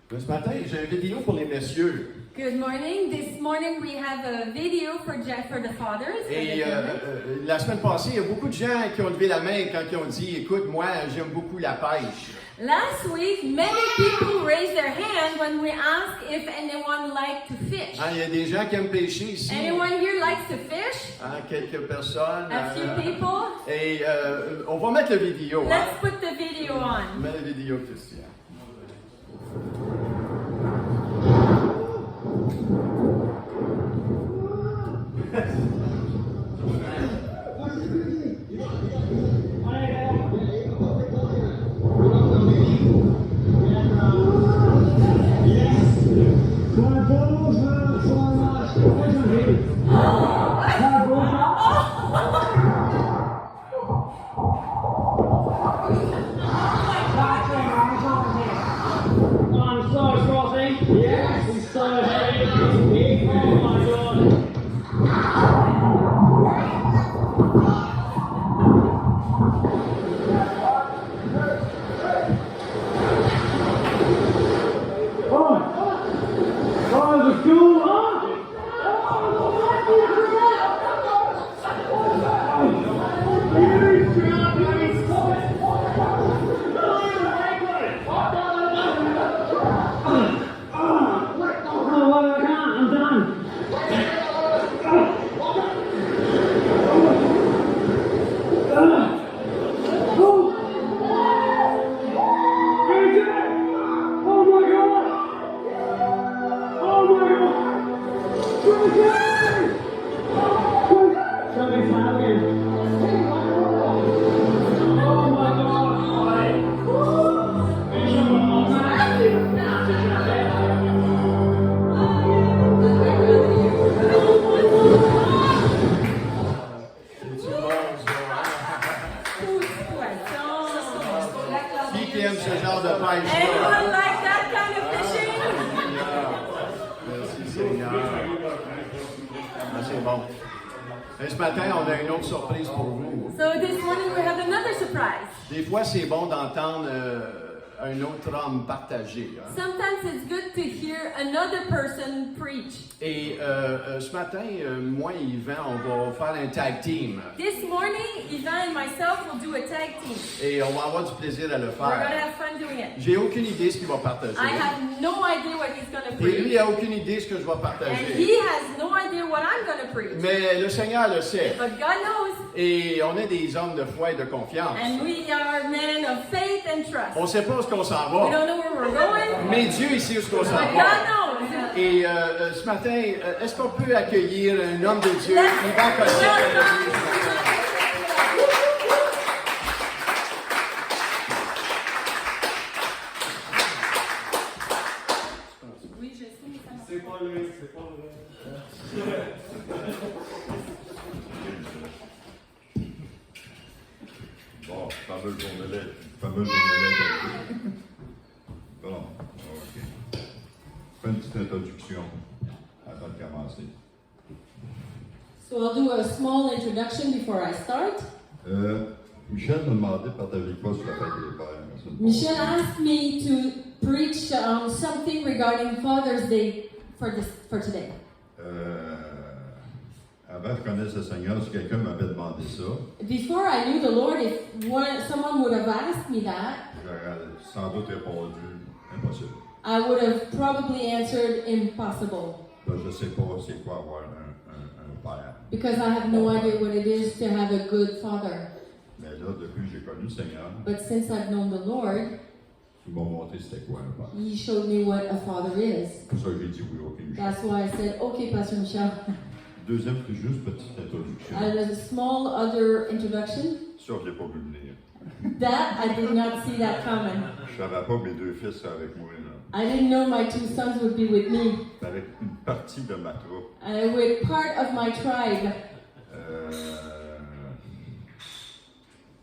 Ce matin, j'ai une vidéo pour les messieurs. Good morning. This morning we have a video for the fathers. Et la semaine passée, il y a beaucoup de gens qui ont levé la main quand ils ont dit, écoute, moi, j'aime beaucoup la pêche. Last week, many people raised their hand when we asked if anyone liked to fish. Il y a des gens qui aiment pêcher ici. Anyone here likes to fish? Quelques personnes. A few people. Et on va mettre la vidéo. Let's put the video on. Mets la vidéo, Christian. Anyone like that kind of fishing? Merci Seigneur. C'est bon. Et ce matin, on a une autre surprise pour vous. So this morning we have another surprise. Des fois, c'est bon d'entendre un autre homme partager. Sometimes it's good to hear another person preach. Et ce matin, moi et Yvan, on va faire un tag team. This morning, Ivan and myself will do a tag team. Et on va avoir du plaisir à le We're going to faire. have fun doing it. J'ai aucune idée ce qu'il va partager. I have no idea what he's going to Et lui, preach. il a aucune idée ce que je vais And partager. he has no idea what I'm going to preach. Mais le Seigneur le sait. But God knows. Et on est des hommes de foi et de confiance. And we are men of faith and trust. On ne sait pas où on s'en We va. don't know where we're going. Mais Dieu il sait où on s'en But va. God knows. Et ce matin, est-ce qu'on peut accueillir un homme de Dieu, Let's Yvan Cossette de l'Église? Oui, je sais, mais ça marche. C'est pas lui, c'est pas vrai. Bon, fameuse journée-là. Bon, ok. Fais une petite introduction avant de commencer. So I'll do a small introduction before I start. Michel m'a demandé de partager quoi sur la fête des pères. la semaine Michel passée. asked me to preach something regarding Father's Day for today. Avant de connaître le Seigneur, si quelqu'un m'avait demandé ça, Before I knew the Lord, if someone would have asked me that, j'aurais sans doute répondu impossible. I would have probably answered impossible. Je ne sais pas c'est quoi avoir un père. Because I have no idea what it is to have a good father. Mais là, depuis que j'ai connu le Seigneur, But since I've known the Lord, il m'a montré c'était quoi un père. He showed me what a father is. C'est pour ça que j'ai dit oui, ok, Michel. That's why I said, okay, Pastor Michel. Deuxième, c'est juste petite introduction. A small other introduction. Ça, je l'ai pas vu venir. That, I did not see that coming. Je savais pas que mes deux fils seraient avec moi, là. I didn't know my two sons would be with me, Avec une partie de ma troupe. with part of my tribe.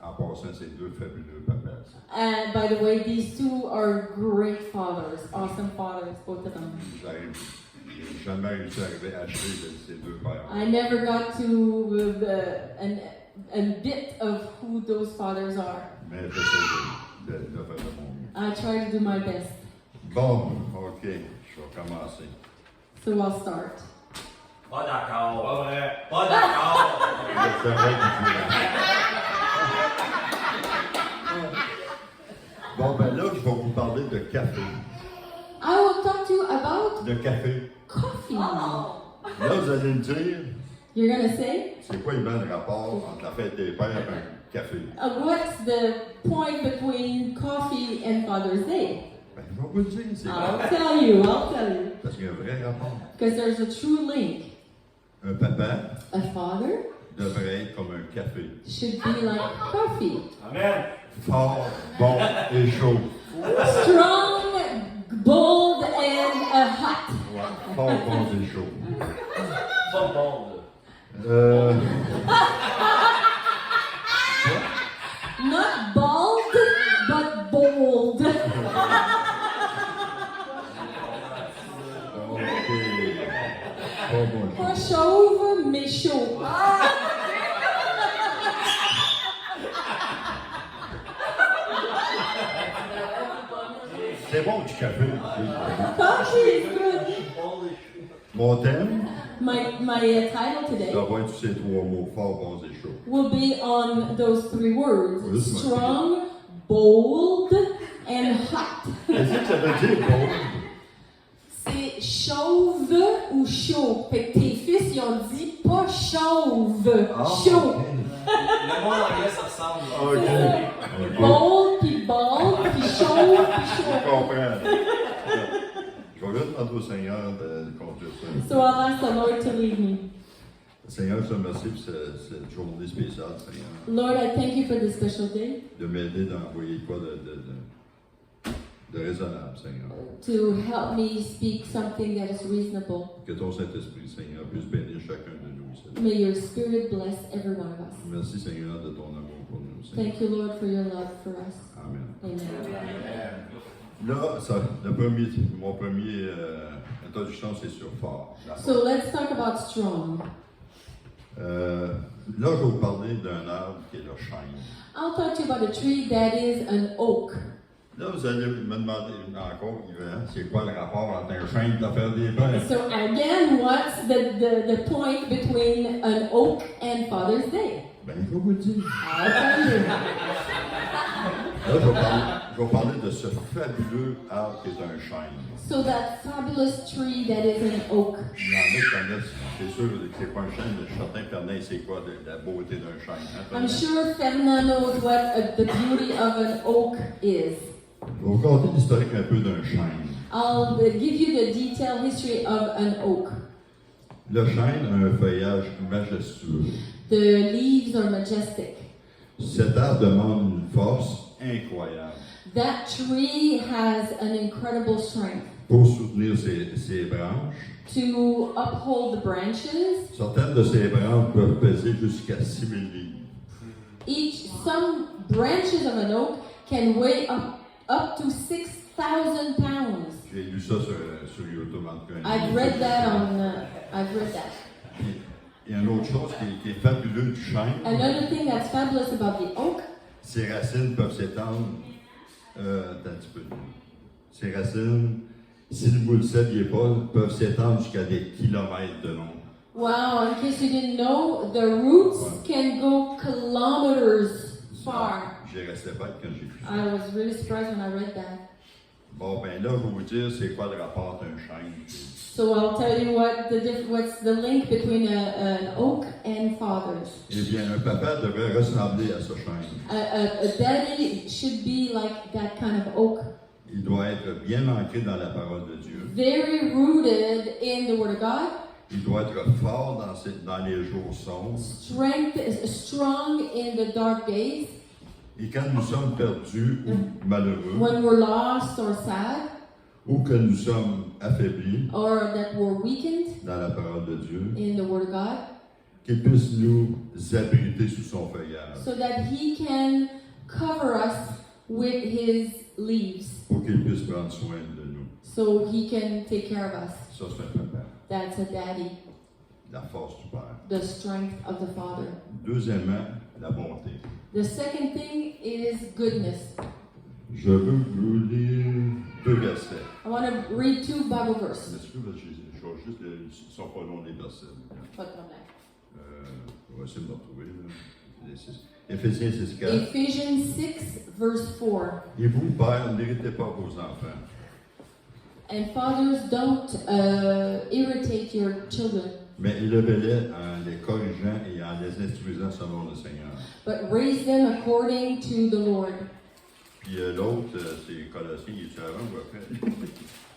En passant, c'est deux fabuleux papas. And by the way, these two are great fathers, awesome fathers, both of them. J'ai jamais réussi à arriver à acheter ces deux pères. I never got to a bit of who those fathers are. Mais j'essaie de faire de mon mieux. I try to do my best. Bon, ok, je vais commencer. So I'll start. Pas d'accord. Pas vrai. Pas d'accord. C'est vrai que Bon, ben là, je vais vous parler de café. I will talk to you about De café. coffee. Là, vous allez me dire, You're gonna say, c'est quoi le rapport entre la fête des pères et un café? what's the point between coffee and Father's Day? Ben, je vais vous le dire, c'est I'll vrai. tell you. Parce qu'il y a un vrai rapport. Because there's a true link. Un papa A father devrait être comme un café. should be like coffee. Amen. Fort, bon et chaud. Strong, bold, and hot. Ouais, fort, bon et chaud. Pas bon, Not bald, but bold. Ok. Fort, bon et Pas chaud. chauve, mais chaud. C'est bon du café. Coffee is good. Mon thème, My title today ça va être sur ces trois mots, fort, bon et chaud. will be on those three words: This one. strong, bold, and hot. Qu'est-ce que ça veut dire, bon? C'est chauve ou chaud. Fait que tes fils, ils ont dit pas chauve, chaud. Le mot en anglais, ça ressemble. Ok. Ok. Bold, puis bald, puis chauve, puis Je chaud. comprends. Je vais juste demander au Seigneur de conduire ça. So I'll ask the Lord to lead me. Seigneur, je te remercie pour cette journée spéciale, Seigneur, Lord, I thank you for this special day de m'aider d'envoyer quoi de raisonnable, Seigneur. to help me speak something that is reasonable. Que ton Saint-Esprit, Seigneur, puisse bénir chacun de nous, Seigneur. May your spirit bless every one of us. Merci, Seigneur, de ton amour pour nous, Seigneur. Thank you, Lord, for your love for us. Amen. Amen. Là, mon premier introduction, c'est sur fort. La force. So let's talk about strong. Là, je vais vous parler d'un arbre qui est le chêne. I'll talk to you about a tree that is an oak. Là, vous allez me demander encore, Yvan, c'est quoi le rapport entre un chêne et l'affaire des pères? So again, what's the point between an oak and Father's Day? Ben, je vais vous le dire. I'll tell you. Là, je vais parler de ce fabuleux arbre qui est un chêne. So that fabulous tree that is an oak. Il y en a qui connaissent, c'est sûr que c'est pas un chêne, mais je suis certain que Fernand, c'est quoi la beauté d'un chêne. Hein, I'm Fernand? sure Fernand knows what the beauty of an oak is. Je vais vous conter l'historique un peu d'un chêne. I'll give you the detailed history of an oak. Le chêne a un feuillage majestueux. The leaves are majestic. Cet arbre demande une force incroyable That tree has an incredible strength pour soutenir ses branches. to uphold the branches. Certaines de ces branches peuvent peser jusqu'à 6000 livres. Some branches of an oak can weigh up to 6,000 pounds. J'ai lu ça sur YouTube en tout cas. I've read that. Il y a une autre chose qui est fabuleux du chêne. Another thing that's fabulous about the oak, Ses racines peuvent s'étendre. Attends un petit peu. Ses racines, si vous le saviez pas, peuvent s'étendre jusqu'à des kilomètres de long. wow, in case you didn't know, the roots can go kilometers far. J'ai resté bête quand j'ai vu ça. I was really surprised when I read that. Bon, ben là, je vais vous dire c'est quoi le rapport d'un chêne. So I'll tell you what's the link between an oak and fathers. Eh bien, un papa devrait ressembler à ce chêne. A daddy should be like that kind of oak. Il doit être bien ancré dans la parole de Dieu. Very rooted in the Word of God. Il doit être fort dans les jours sombres. Strong in the dark days. Et quand nous sommes perdus ou malheureux, When we're lost or sad, ou que nous sommes affaiblis or that we're weakened dans la parole de Dieu, in the Word of God, qu'il puisse nous abriter sous son feuillage so that He can cover us with His leaves, pour qu'il puisse prendre soin de nous. so He can take care of us. Ça, c'est un papa. That's a daddy, La force du Père. the strength of the Father. Deuxièmement, la bonté. The second thing is goodness. Je veux vous lire 2 versets. I want to read 2 Bible verses. Est-ce que je vais juste, ils ne sont pas longs les versets. Pas de problème. On va essayer de me retrouver. Éphésiens 6, 4. Ephesians 6, verse 4. Et vous, pères, n'héritez pas vos enfants. And fathers, don't irritate your children, Mais élevez-les en les corrigeant et en les instruisant selon le Seigneur. but raise them according to the Lord. Puis l'autre, c'est Colossiens, il est avant ou après?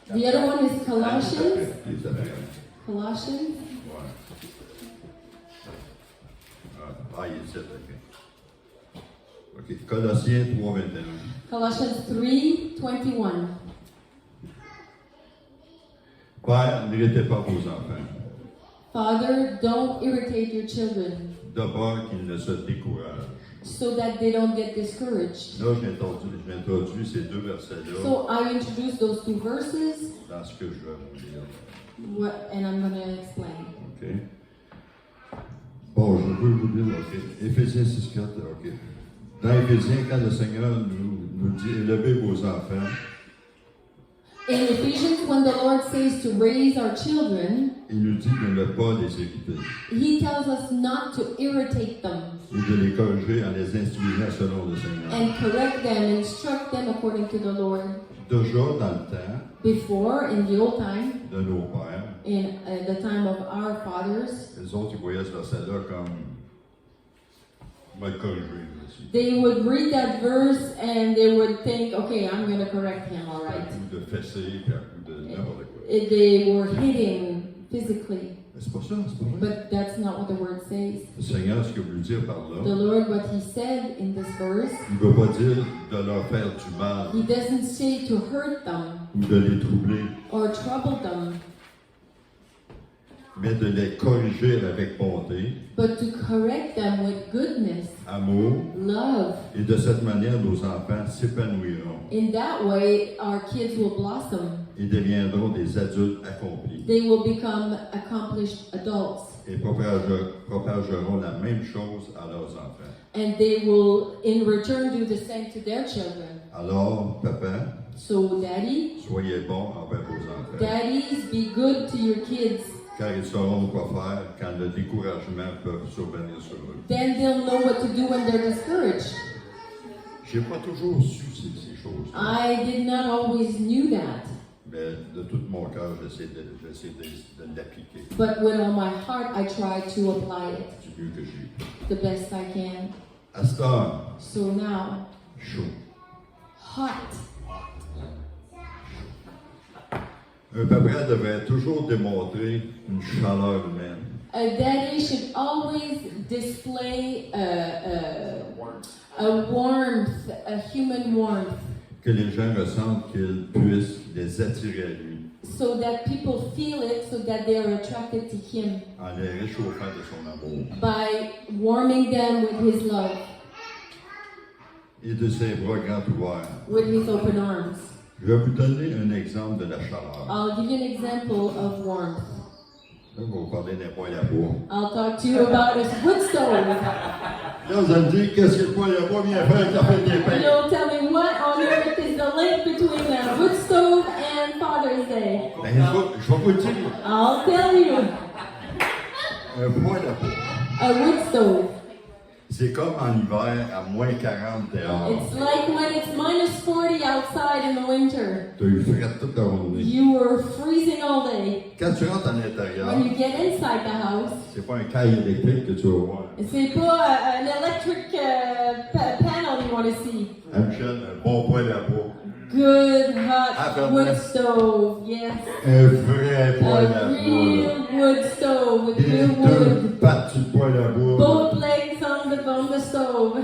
The other one is Colossians. Il est après. Colossians. Ouais. Il est 7, ok. Colossiens 3, 21. Colossians 3:21. Père, n'héritez pas vos enfants. Father, don't irritate your children D'abord qu'ils ne se découragent. so that they don't get discouraged. Là, j'introduis ces deux versets-là So I introduce those 2 verses, dans ce que je vais vous lire. and I'm going to explain. OK? Bon, je veux vous dire, OK. Éphésiens 6, 4, OK. Dans Éphésiens, quand le Seigneur nous dit élevez vos enfants, In Ephesians, when the Lord says to raise our children, il nous dit de ne pas les irriter He tells us not to irritate them et de les corriger en les instruisant selon le Seigneur. and correct them, instruct them according to the Lord. Déjà dans le temps Before, in the old time, de nos pères, in the time of our fathers, les autres, ils voyaient ce verset-là comme me corriger. Aussi. they would read that verse and they would think, okay, I'm going to correct him, all À right. coup de fessée, puis à coup de n'importe quoi. They were hitting physically, Mais c'est pas ça, c'est pas vrai. but that's not what the word says. Le Seigneur, ce qu'il veut dire par The là, Lord, what He said in this verse, il ne veut pas dire de leur faire du mal He doesn't say to hurt them ou de les troubler, or trouble them, mais de les corriger avec bonté, but to correct them with goodness, amour, love. et de cette manière, nos enfants s'épanouiront In that way, our kids will blossom. et deviendront des adultes accomplis They will become accomplished adults, et propageront la même chose à leurs enfants. and they will, in return, do the same to their children. Alors, papa, So, daddy, soyez bons envers vos enfants, daddies, be good to your kids. car ils sauront quoi faire quand le découragement peut survenir sur eux. Then they'll know what to do when they're discouraged. J'ai pas toujours su ces choses, I did not always knew that, mais de tout mon cœur, j'essaie de l'appliquer but with all my heart, I try to apply it du mieux que j'ai. the best I can. À cette heure, So now, chaud. hot. Un papa devrait toujours démontrer une chaleur humaine. A daddy should always display a warmth, a human warmth, Que les gens ressentent qu'ils puissent les attirer à lui so that people feel it, so that they are attracted to him en les réchauffant de son amour by warming them with his love, et de ses bras grands ouverts. with his open arms. Je vais vous donner un exemple de la chaleur. I'll give you an example of warmth. Là, on va vous parler d'un poêle à bois. I'll talk to you about a wood stove. Là, vous allez me dire qu'est-ce que le poêle à bois vient faire avec la fête des pères. You'll tell me what on earth is the link between a wood stove and Father's Day. Ben, je vais vous le dire. I'll tell you. Un poêle à bois, A wood stove. c'est comme en hiver à moins 40 dehors. It's like when it's minus 40 outside in the winter. Tu as eu frais toute la journée. You were freezing all day. Quand tu rentres à l'intérieur, When you get inside the house, c'est pas un caille électrique que tu vas voir. c'est pas an electric panel you want to see. Hein, Michel, un bon poêle à bois. Good hot Pardon. wood stove, yes. Un vrai poêle A à bois. real wood stove with Et real deux wood. pattes sur le poêle à bois. Both legs on the stove.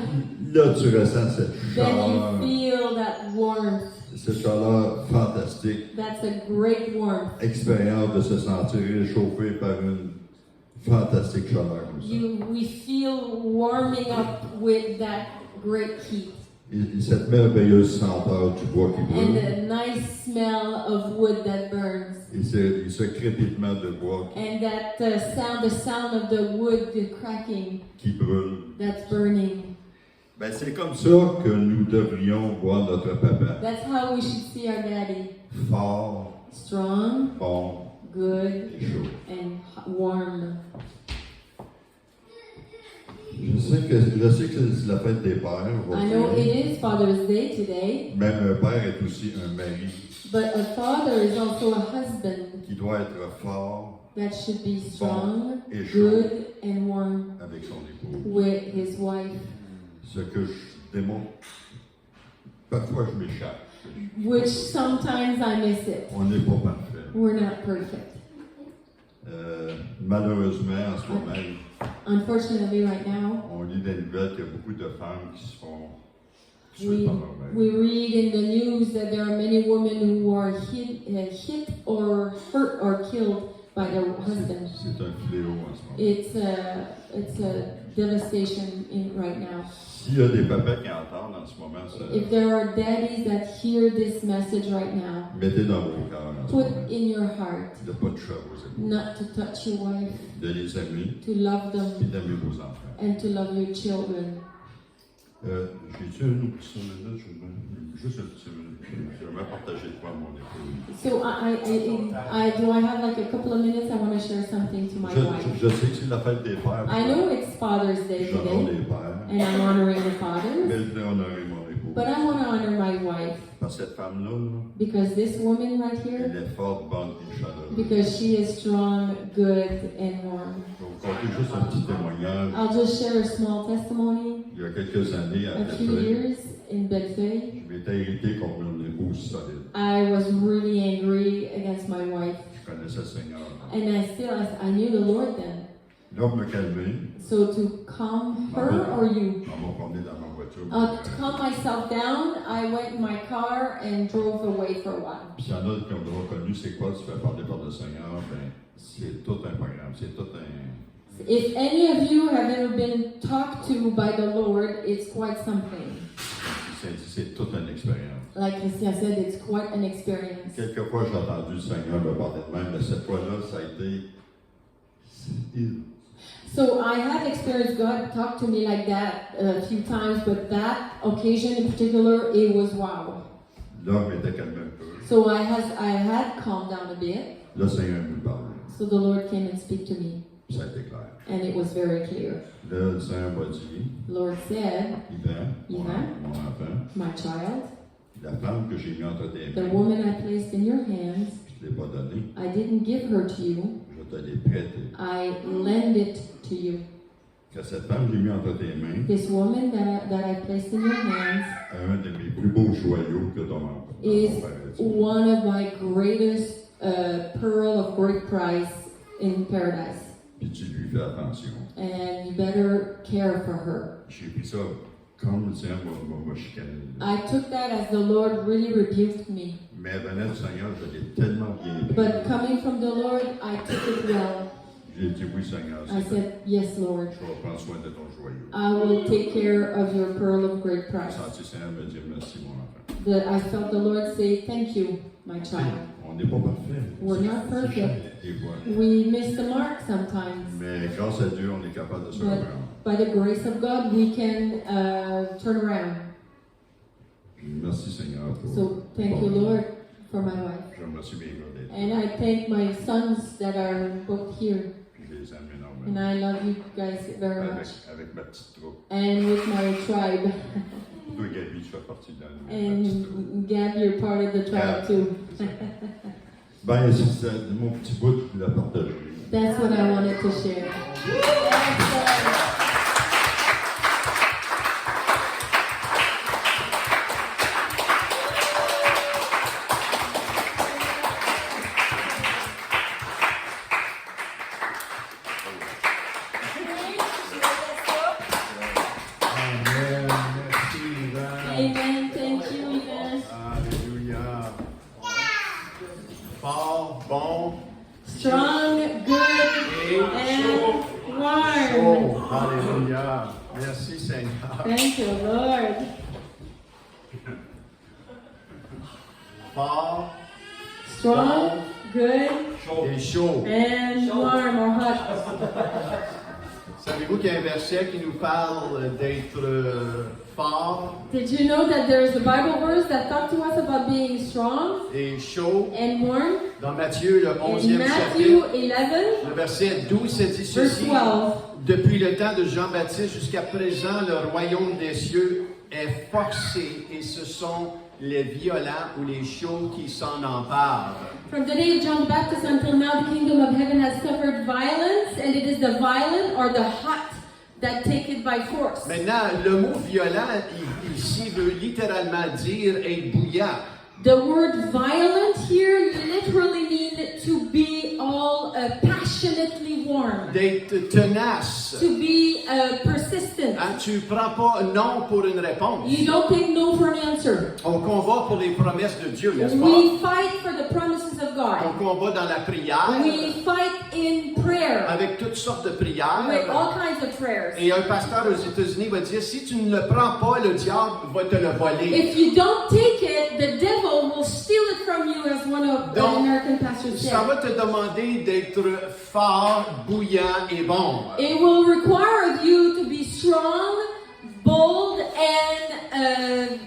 Là, tu ressens cette Then chaleur. you feel that warmth. Cette chaleur fantastique. That's a great warmth. Expérience de se sentir réchauffé par une fantastique chaleur comme ça. We feel warming up with that great heat. Et cette merveilleuse senteur du bois qui And brûle. the nice smell of wood that burns. Et ce crépitement de bois And that the sound of the wood cracking qui brûle. that's burning. Ben, c'est comme ça que nous devrions voir notre papa. That's how we should see our daddy. Fort, Strong, bon good, et chaud. and warm. Je sais que c'est la fête des pères. I know it is Father's Day today, Même un père est aussi un mari but a father is also a husband qui doit être fort that should be strong, et chaud good, and warm avec son épouse. with his wife, Ce que je démontre, parfois je m'échappe. which sometimes I miss it. On n'est pas parfait. We're not perfect. Malheureusement, en ce moment, Unfortunately, right now, on lit des nouvelles qu'il y a beaucoup de femmes qui se font tuer we, par leur mari. we read in the news that there are many women who are hit or hurt or killed by their husbands. C'est un fléau en ce moment. It's a devastation right now. S'il y a des papas qui entendent en ce moment, ça, If there are daddies that hear this message right now, mettez dans vos cœurs en ce put moment. in your heart De ne pas toucher à vos épaules. not to touch your wife, De les aimer to love et them, d'aimer vos enfants. and to love your children. J'ai-tu une autre 5 minutes? Juste une petite minute. Je vais partager de quoi à mon épouse. So do I have like a couple of minutes? I want to share something to my wife. Je sais que c'est la fête des pères. I know it's Father's Day J'adore today, les pères. and I'm honoring the fathers, Mais je voulais honorer mon épouse. but I want to honor my wife Parce que cette femme-là, là, because this woman right elle here, est forte, bonne et chaleureuse. because she is strong, good, and warm. Je vais vous conter juste un petit témoignage. I'll just share a small testimony. Il y a quelques années, à A few Belleville, years in Bedford, je m'étais irrité contre mon épouse solide. I was really angry against my wife, Je connaissais le Seigneur. and I knew the Lord then. Là, pour me calmer, So to calm her or you, on m'a promené dans ma voiture. to calm myself down, I went in my car and drove away for a while. Puis il y en a qui ont reconnu c'est quoi, tu fais parler par le Seigneur, ben, c'est tout un programme, c'est tout un... If any of you have ever been talked to by the Lord, it's quite something. C'est toute une expérience. Like Christian said, it's quite an experience. Quelquefois, j'ai entendu le Seigneur me parler de même, mais cette fois-là, ça a été... So I have experienced God talk to me like that a few times, but that occasion in particular, it was wow. Là, je m'étais calmé un peu. So I had calmed down a bit. Là, le Seigneur me parlait. So the Lord came and spoke to me, Puis ça a été clair. and it was very clear. Là, le Seigneur m'a dit, The Lord said, Yvan, Yvan. mon enfant, "My child, la femme que j'ai mis entre tes the mains, woman I placed in your hands, je ne l'ai pas donnée, I didn't give her to you. je te l'ai prêtée. I lend it to you. Que cette femme que j'ai mis entre tes mains This woman that I placed in your hands a un de mes plus beaux joyaux que ton is père a dit. one of my greatest pearl of great price in paradise, Puis tu lui fais attention. and you better care for her." J'ai pris ça comme le Seigneur m'a chicané. I took that as the Lord really rebuked me. Mais elle venait du Seigneur, je l'ai tellement bien pris. But coming from the Lord, I took it well. J'ai dit oui, Seigneur, I said, "Yes, Lord. je vais prendre soin de ton joyau. I will take care of your pearl of great J'ai price." senti le Seigneur me dire merci, mon enfant. I felt the Lord say, "Thank you, my child." On n'est pas parfait. We're not perfect. Des fois. We miss the mark sometimes. Mais grâce à Dieu, on est capable de se reprendre. By the grace of God, we can turn around. Merci, Seigneur. Pour So thank you, Lord, for my wife. Je remercie mes gars d'être And I thank my sons that are both here. Puis je les aime And énormément. I love you guys very much. Avec ma petite troupe. And with my tribe. Toi, Gabi, tu fais partie de la petite troupe. And Gab, you're part of the tribe too. Ben, c'est mon petit bout, je voulais partager. That's what I wanted to share. Amen. Merci, Yvan. Amen. Thank you, Yvan. Alléluia. Fort, bon, Strong, good, and warm. chaud. Alléluia. Merci, Seigneur. Thank you, Lord. Fort Strong, good, et chaud. and warm or hot. Savez-vous qu'il y a un verset qui nous parle d'être fort Did you know that there is a Bible verse that talks to us about being strong et chaud? and warm? Dans Matthieu, le In 11e Matthew chapitre, 11, le verset 12, ça dit verse ceci. 12. Depuis le temps de Jean-Baptiste jusqu'à présent, le royaume des cieux est forcé et ce sont les violents ou les chauds qui s'en emparent. From the day of John the Baptist until now, the kingdom of heaven has suffered violence, and it is the violent or the hot that take it by force. Maintenant, le mot violent ici veut littéralement dire être bouillant. The word violent here literally means to be all passionately warm, D'être tenace. to be persistent. Hein, tu ne prends pas non pour une réponse. You don't take no for an answer. On combat pour les promesses de Dieu, n'est-ce pas? We fight for the promises of God. On combat dans la prière, We fight in prayer avec toutes sortes de prières. with all kinds of prayers. Et un pasteur aux États-Unis va dire, si tu ne le prends pas, le diable va te le voler. If you don't take it, the devil will steal it from you, as one of the Donc, American pastors ça said. va te demander d'être fort, bouillant et bon. It will require you to be strong, bold, and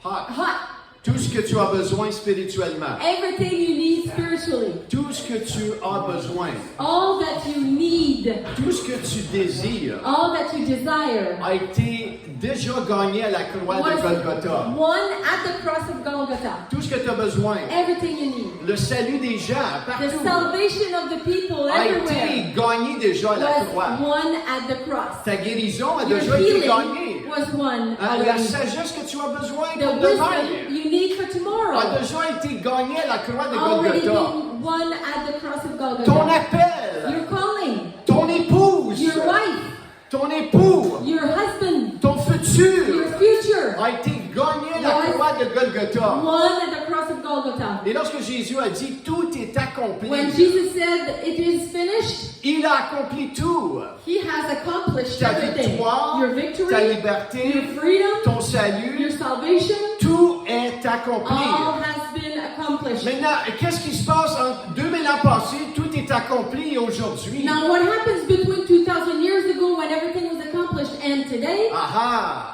Hot. hot. Tout ce que tu as besoin spirituellement. Everything you need spiritually. Tout ce que tu as besoin. All that you need. Tout ce que tu désires All that you desire. a été déjà gagné à la croix de Golgotha. Won at the cross of Golgotha. Tout ce que tu as besoin. Everything you need. Le salut des gens The partout salvation of the people a everywhere été gagné déjà à la was croix. won at the cross. Ta guérison a Your déjà été healing gagnée. was won Hein, la already. sagesse que tu as besoin The pour wisdom demain you need for a tomorrow déjà été gagné à la croix de already Golgotha. been won at the cross of Ton Golgotha. appel, Your calling, ton épouse, your wife, ton époux, your husband, ton futur your future a été gagné à la Was- croix de Golgotha. won at the cross of Golgotha. Et lorsque Jésus a dit tout est accompli, When Jesus said it is finished, il a accompli tout. He has accomplished Ta everything. victoire, Your ta victory, liberté, your freedom, ton your salut, salvation, tout est accompli. all has been accomplished. Maintenant, qu'est-ce qui se passe en 2000 ans passés? Tout est accompli et aujourd'hui. Now, what happens between 2,000 years ago when everything was accomplished and today? Ah!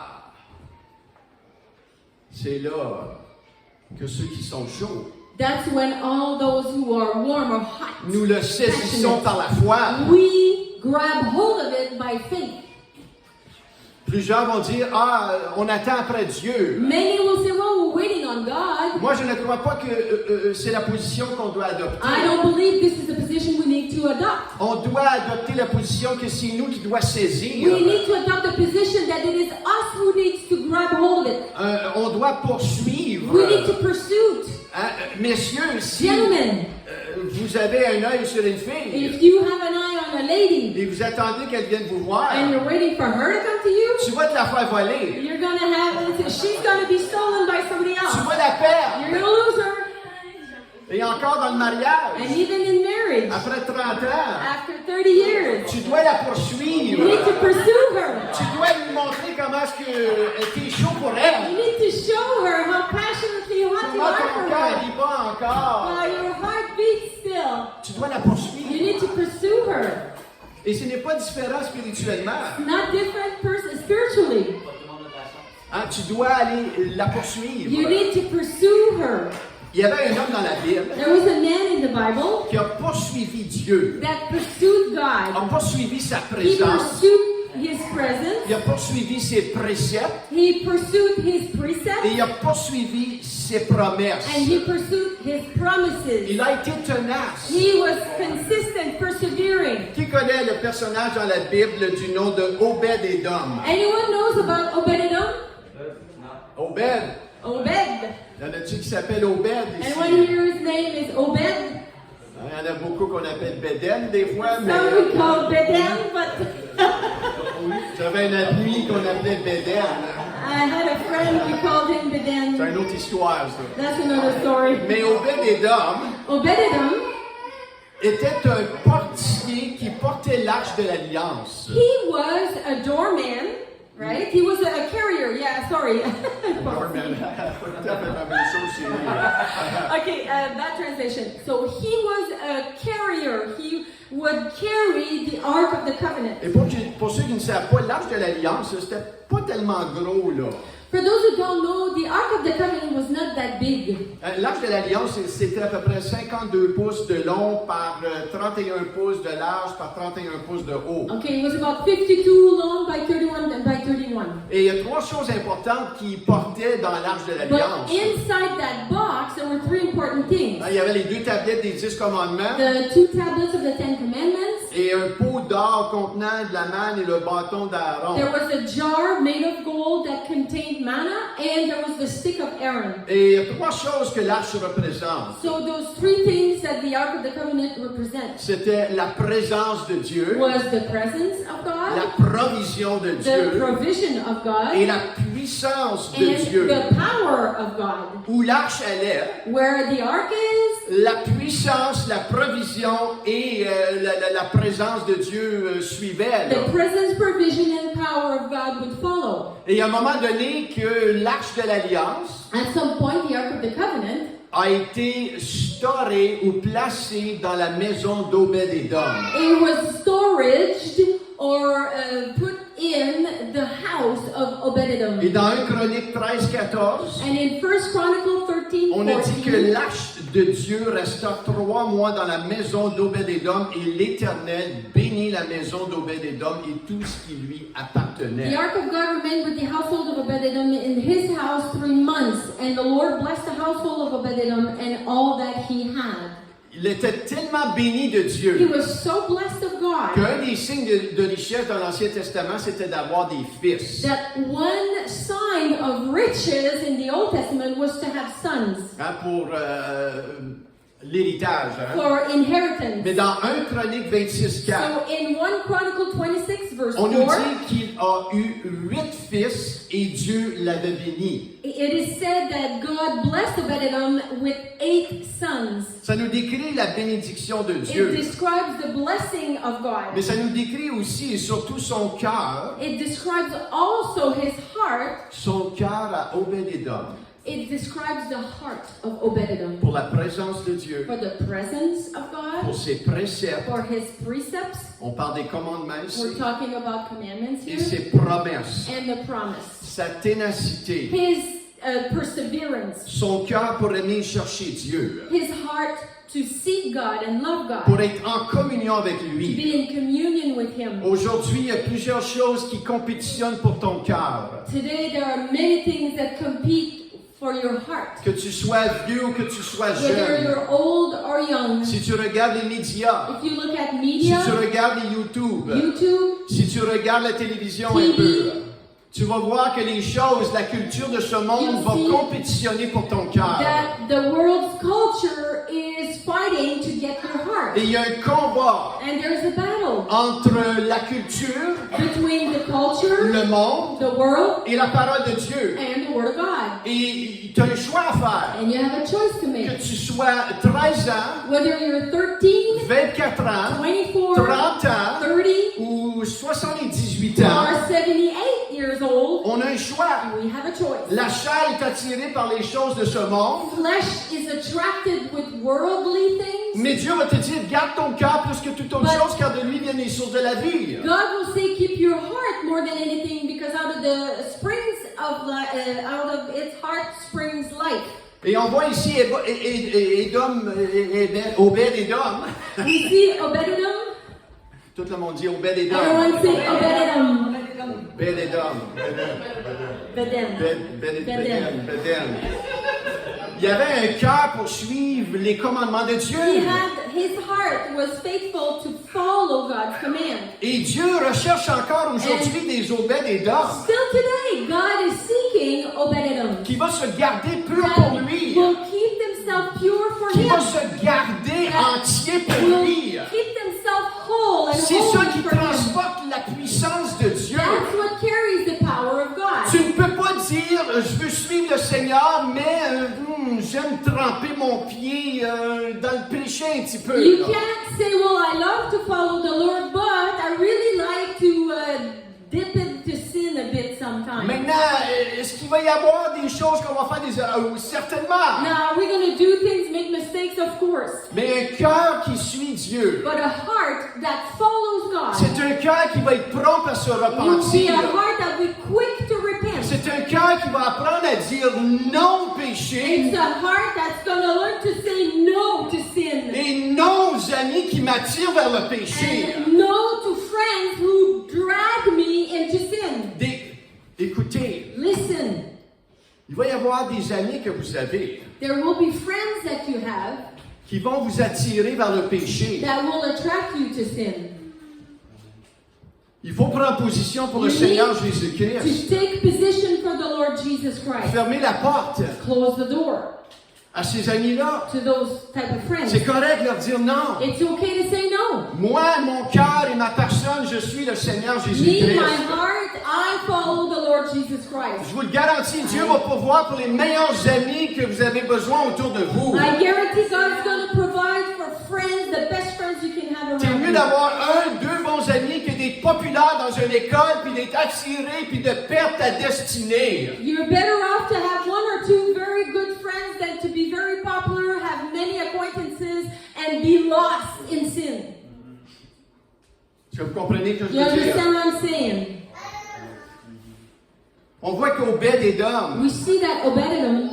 C'est là que ceux qui sont chauds, That's when all those who are warm or hot, nous le saisissons par la foi. we grab hold of it by faith. Plusieurs vont dire, on attend après Dieu. Many will say, well, we're waiting on God. Moi, je ne crois pas que c'est la position qu'on doit adopter. I don't believe this is the position we need to adopt. On doit adopter la position que c'est nous qui doit saisir. We need to adopt the position that it is us who needs to grab hold of it. On doit poursuivre. We need to pursue. Messieurs, si Gentlemen, vous avez un œil sur une fille if you have an eye on a lady et vous attendez qu'elle vienne vous voir, and you're waiting for her to come to you, tu vas te la faire voler. you're gonna have, she's gonna be stolen by somebody Tu else. vas la perdre. You're gonna lose her. Et encore dans le mariage, And even in marriage, après 30 ans, after 30 years, tu dois la you poursuivre. need to pursue her. Tu dois lui montrer comment est-ce que tu es chaud pour You elle. need to show her how passionately hot you Comment are ton for cœur her. y bat encore. While your heart beats still, Tu dois la you poursuivre. need to pursue her. Et ce n'est pas différent spirituellement. Not different person spiritually. Hein, tu dois aller la poursuivre. You need to pursue her. Il y avait un homme dans la Bible There was a man in the Bible qui a poursuivi Dieu, that pursued God. a poursuivi sa He présence, pursued His presence. il a poursuivi ses préceptes He pursued His et precepts. il a poursuivi ses promesses. And he pursued His promises. Il a été tenace. He was consistent, persevering. Qui connaît le personnage dans la Bible du nom de Obed-Édom? Anyone knows about Obed-Edom? Obed. Obed. Il y en a-tu qui s'appelle Obed ici? Anyone here his name is Obed? Il y en a beaucoup qu'on appelle Béden des fois, mais Some we call Beden, but j'avais un ami qu'on appelait Béden. I had a friend, we called him C'est Beden. une autre histoire, ça. That's another story. Mais Obed-Édom Obed-Edom, était un portier qui portait l'arche de l'Alliance. he was a doorman right? He was a carrier. Yeah, sorry. Norman, pas tout à fait la même chose chez lui. Okay, that translation. So he was a carrier. He would carry the Ark of the Covenant. Et pour ceux qui ne savent pas, l'Arche de l'Alliance, c'était pas tellement gros, là. For those who don't know, the Ark of the Covenant was not that big. L'Arche de l'Alliance, c'était à peu près 52 pouces de long par 31 pouces de large par 31 pouces de haut. Okay, it was about 52 long by 31 and by 31. Et il y a trois choses importantes qui portaient dans l'Arche de But l'Alliance. inside that box, there were three important things. Il y avait les 2 tablettes des 10 commandements The 2 tablets of the Ten Commandments. et un pot d'or contenant de la manne et le bâton d'Aaron. There was a jar made of gold that contained manna, and there was the stick of Aaron. Et il y a trois choses que l'Arche représente. So those three things that the Ark of the Covenant represents C'était la présence de Dieu, was the presence of God, la provision de the Dieu provision of et God, la puissance de and Dieu. the power of God. Où l'Arche allait, Where the Ark is, la puissance, la provision et la présence de Dieu suivaient. the là. presence, provision, and power of God would follow. Et à un moment donné que l'Arche de l'Alliance At some point, the Ark of the Covenant a été storée ou placée dans la maison d'Obed-Édom. it was storaged or put in the house of Obed-Edom. Et dans 1 Chronique 13-14, And in 1 Chronicle 13, on a dit que 14, l'arche de Dieu resta 3 mois dans la maison d'Obed-Édom et l'Éternel bénit la maison d'Obed-Édom et tout ce qui lui appartenait. the Ark of God remained with the household of Obed-Edom in his house 3 months, and the Lord blessed the household of Obed-Edom and all that he had. Il était tellement béni de He Dieu was so blessed of God qu'un des signes de richesse dans l'Ancien Testament, c'était d'avoir des fils. that one sign of riches in the Old Testament was to have sons Hein, pour l'héritage. Hein? for inheritance. Mais dans 1 Chronique 26-4, So in 1 Chronicle 26 verse on nous 4, dit qu'il a eu 8 fils et Dieu l'avait béni. it is said that God blessed Obed-Edom with 8 sons. Ça nous décrit la bénédiction de It Dieu. describes the blessing of Mais God. ça nous décrit aussi et surtout son cœur It describes also his heart. à Obed-Édom It describes the heart of Obed-Edom pour la présence de Dieu, for the presence of pour God, ses préceptes. for his precepts. On parle des commandements We're ici talking about commandments et here, ses promesses, and the promise. sa ténacité, His perseverance, son cœur pour aller chercher Dieu, his heart to seek God and love pour God, être en communion avec to lui. be in communion with him. Aujourd'hui, il y a plusieurs choses qui compétitionnent pour ton cœur. Today there are many things that compete for your heart. Que tu sois vieux ou que tu sois Whether jeune, you're old or young, si tu regardes les médias, if you look at si media, tu regardes les YouTube, YouTube, si tu regardes la télévision un TV, peu, tu vas voir que les choses, la culture de ce monde va see compétitionner pour ton cœur. that the world's culture is fighting to get your heart. Et il y a un combat And there's a battle entre la culture, between the culture, le monde the world, et la parole de Dieu. and the Word of God. Et tu as un choix à faire. And you have a choice to Que make. tu sois 13 ans, Whether you're 13, 24 ans, 24, 30 ans 30, ou 78 ans, or 78 years old, on a un choix. we have a choice. La chair est attirée par les choses de ce monde, Flesh is attracted with worldly things. mais Dieu va te dire, garde ton cœur plus que toute autre But- chose, car de lui viennent les sources de la vie. God will say, keep your heart more than anything, because out of the springs of out of its heart springs life. Et on voit ici Obed-Édom. We see Obed-Edom. Tout le monde dit Obed-Édom. Everyone say Obed-Edom. Obed-Édom. Bedem. Bedem. Il y avait un cœur pour suivre les commandements de Dieu. His heart was faithful to follow God's command. Et Dieu recherche encore aujourd'hui des Obed-Édom Still today, God is seeking Obed-Edom. qui va se garder pur That pour lui, will keep themselves pure for qui Him. va se garder entier pour Will lui. keep themselves whole and C'est ça holy qui for Him. transporte la puissance de Dieu. That's what carries the power of God. Tu ne peux pas dire je veux suivre le Seigneur, mais j'aime tremper mon pied dans le péché un petit peu. You là. can't say, well, I love to follow the Lord, but I really like to dip into sin a bit time. Maintenant, est-ce qu'il va y avoir des choses qu'on va faire des erreurs? Oui, certainement. Now, are we going to do things, make mistakes? Of course. Mais un cœur qui suit Dieu, But a heart that follows God c'est un cœur qui va être prompt à se will be repentir. a heart that will be quick to repent. C'est un cœur qui va apprendre à dire non au péché It's a heart that's going to learn to say no to sin. et non aux amis qui m'attirent vers le péché. And no to friends who drag me into sin. Écoutez, Listen, il va y avoir des amis que vous avez there will be friends that you have qui vont vous attirer vers le péché. that will attract you to sin. Il faut prendre position pour le You Seigneur need Jésus-Christ. to take position for the Lord Jesus Christ. Fermez la porte Close the door à ces amis-là. to those type of friends. C'est correct de leur dire non. It's okay to say no. Moi, mon cœur et ma personne, je suis le Seigneur Me, Jésus-Christ. my heart, I follow the Lord Jesus Christ. Je vous le garantis, Dieu va pourvoir pour les meilleurs amis que vous avez besoin autour de vous. I guarantee God's going to provide for friends, the best friends you can have C'est around mieux you. d'avoir un, deux bons amis que d'être populaire dans une école, puis d'être attiré, puis de perdre ta destinée. You're better off to have one or two very good friends than to be very popular, have many acquaintances, and be lost in sin. Est-ce que vous comprenez ce que je You veux dire? understand what I'm saying? On voit qu'Obed-Édom We see that Obed-Edom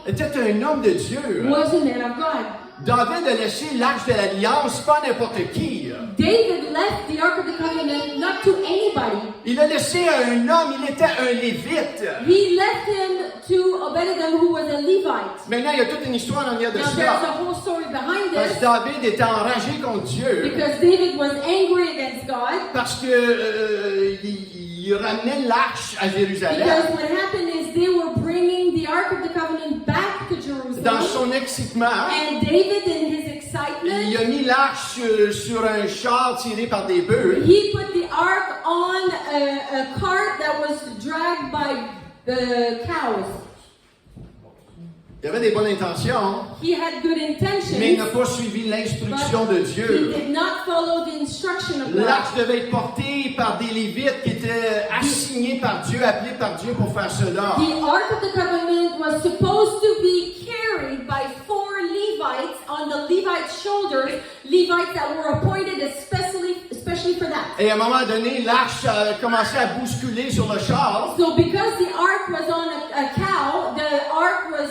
était un homme de Dieu. was a man of God. David a laissé l'arche de l'Alliance, pas n'importe qui. David left the Ark of the Covenant not to anybody. Il a laissé à un homme, il était un Lévite. He left him to Obed-Edom, who was a Levite. Maintenant, il y a toute une histoire en arrière de Now there's a cela. whole story behind Parce que this David était enragé contre Dieu. because David was angry against God. Parce que il ramenait l'arche à Jérusalem. Because what happened is they were bringing the Ark of the Covenant back to Dans Jerusalem. son excitement, And David, in his il excitement, a mis l'arche sur un char tiré par des bœufs. he put the Ark on a cart that was dragged by the cows. Il avait des bonnes intentions, He had good mais il intentions, n'a pas suivi l'instruction but de he Dieu. did not follow the instruction of God. L'arche devait être portée par des Lévites qui étaient assignés par Dieu, appelés par Dieu pour faire cela. The Ark of the Covenant was supposed to be carried by 4 Levites on the Levites' shoulders, Levites that were appointed especially for that. Et à un moment donné, l'arche a commencé à bousculer sur le char. So because the ark was on a cow, the ark was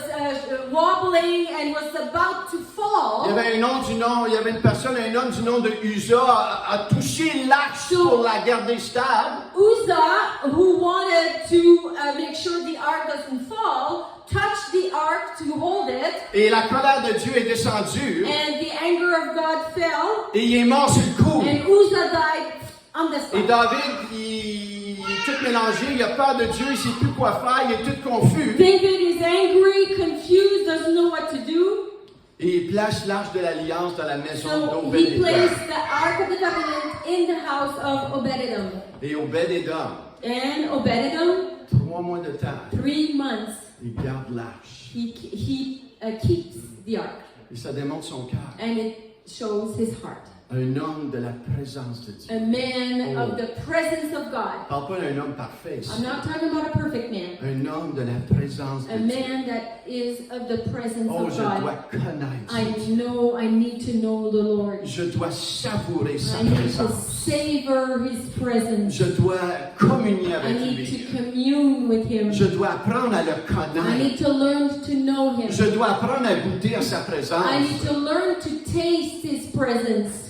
wobbling and was about to Il y fall. avait il y avait une personne, un homme du nom de Uza, a touché l'arche pour la garder stable. Uzzah, who wanted to make sure the ark doesn't fall, touched the ark to hold it, Et la colère de Dieu est descendue. and the anger of God fell, Et il est mort sur le coup. and Uzzah died on the Et spot. David, il est tout mélangé, il a peur de Dieu, il ne sait plus quoi faire, il est tout confus. David is angry, confused, doesn't know what to do. Et il place l'arche de l'Alliance dans la maison So he d'Obed-Édom. placed the Ark of the Covenant in the house of Obed-Edom. Et Obed-Édom, And Obed-Edom, 3 mois de temps, 3 months, il garde l'arche. he keeps the ark, Et ça démontre son cœur. and it shows his heart. Un homme de la présence de Dieu. A man Oh. of the presence of God. Je ne parle pas d'un homme parfait ici. I'm not talking about a perfect man. Un homme de la présence A de Dieu. man that is of the presence Oh, of je God. dois connaître. I need to know the Lord. Je dois savourer sa I need to présence. savor his presence. Je dois communier I avec need lui. to commune with him. Je dois apprendre à le I connaître. need to learn to know him. Je dois apprendre à goûter à sa I présence. need to learn to taste his presence.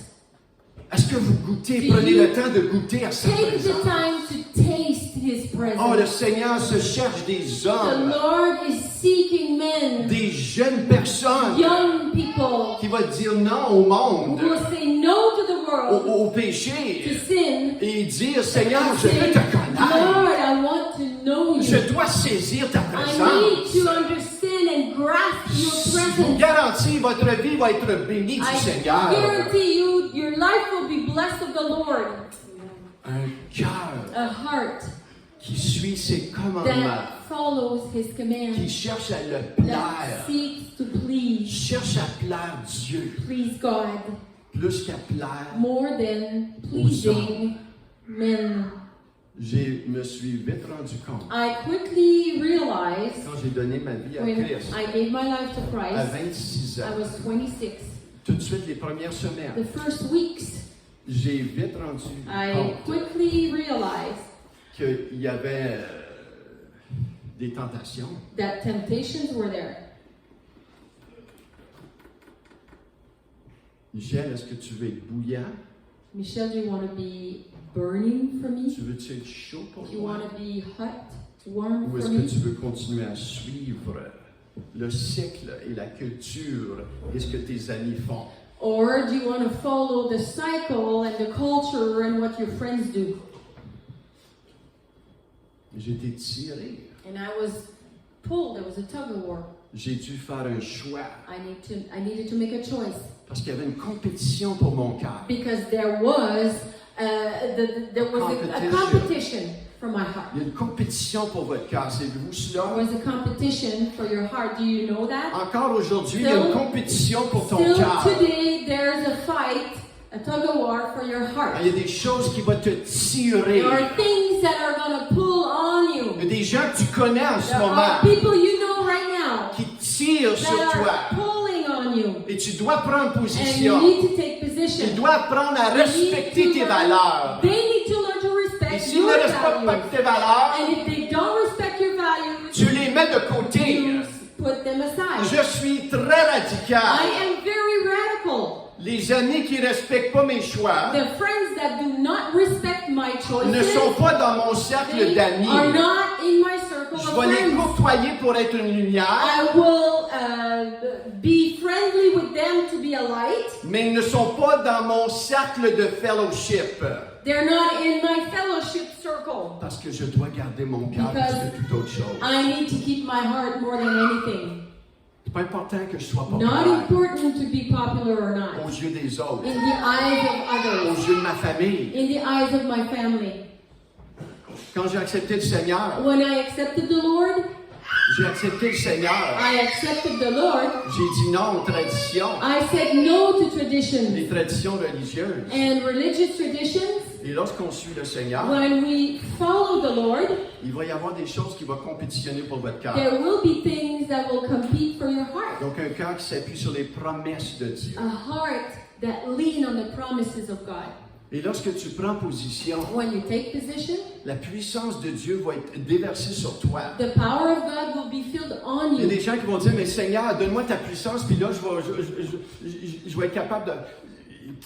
Est-ce que vous goûtez? Do Prenez you le temps de goûter à sa Take the présence. time to taste his Oh, le presence. Seigneur se cherche des The hommes, Lord is seeking men, des jeunes personnes young people, qui vont dire non au monde, who will say no to the world, au to péché, sin, et dire Seigneur, and je veux say, te connaître. Lord, I want to know Je you. dois saisir ta I need présence. to understand and grasp your Je vous presence. garantis, votre vie va être bénie du I Seigneur. guarantee you, your life will be blessed of the Lord. Un cœur A heart qui suit ses commandements, that follows his qui commands, cherche à le that plaire, seeks to please, cherche à plaire Dieu, please God, plus qu'à plaire more than pleasing men. Je me suis vite rendu compte, I quickly realized quand j'ai donné ma vie à when Christ, I gave my life to à Christ, 26 I ans, was 26. tout de suite les premières semaines, The first weeks, j'ai vite rendu I compte quickly realized qu'il y avait des tentations. that temptations were there. Michel, est-ce que tu veux être bouillant? Michelle, do you want to be burning for me? Tu veux-tu être chaud pour Do you moi? want to be hot, warm Ou for est-ce me? que tu veux continuer à suivre le cycle et la culture et ce que tes amis font? Or do you want to follow the cycle and the culture and what your friends do? J'ai été tiré. And I was pulled. There was a tug of war. J'ai dû faire un choix I needed to make a choice parce qu'il y avait une compétition pour mon cœur. because there was a competition for my heart. Il y a une compétition pour votre cœur. Savez-vous There cela? was a competition for your heart. Do you know that? Encore aujourd'hui, il y a une compétition pour ton Still cœur. today, there's a fight, a tug of war for your heart. Il y a des choses qui vont te tirer. There are things that are going to pull on Il y you. a des gens que tu connais en ce There moment are people you know right now qui tirent sur that toi. are pulling on you. Et tu dois prendre And you position. need to take Tu position. dois apprendre à You need respecter to tes learn- valeurs. They need to learn to Et respect s'ils your ne respectent pas values. tes valeurs, And if they don't respect your values, tu les mets de côté. you put them aside. Je suis très radical. I am very radical. Les amis qui ne respectent pas mes choix The friends that do not respect my ne sont choices, pas dans mon cercle they d'amis. are not in my circle Je of vais les friends. courtoyer pour être une lumière, I will be friendly with them to be a light. mais ils ne sont pas dans mon cercle de fellowship. They're not in my fellowship circle. Parce que je dois garder mon cœur plus que toute autre chose. I need to keep my heart more than anything. C'est pas important que je sois Not populaire important to be popular or aux not. yeux des autres, In the eyes of aux others. yeux de ma famille. In the eyes of my family. Quand j'ai accepté le Seigneur, When I accepted the Lord, j'ai accepté le Seigneur. I accepted the Lord. J'ai dit non aux traditions, I said no to traditions les traditions religieuses. and religious traditions. Et lorsqu'on suit le Seigneur, When we follow the Lord, il va y avoir des choses qui vont compétitionner pour votre cœur. there will be things that will compete for your heart. Donc un cœur qui s'appuie sur les promesses de Dieu. A heart that lean on the promises of God. Et lorsque tu prends position, When you take position, la puissance de Dieu va être déversée sur toi. the power of God will be filled on Il y a you. des gens qui vont dire, mais Seigneur, donne-moi ta puissance, puis là, je vais être capable de...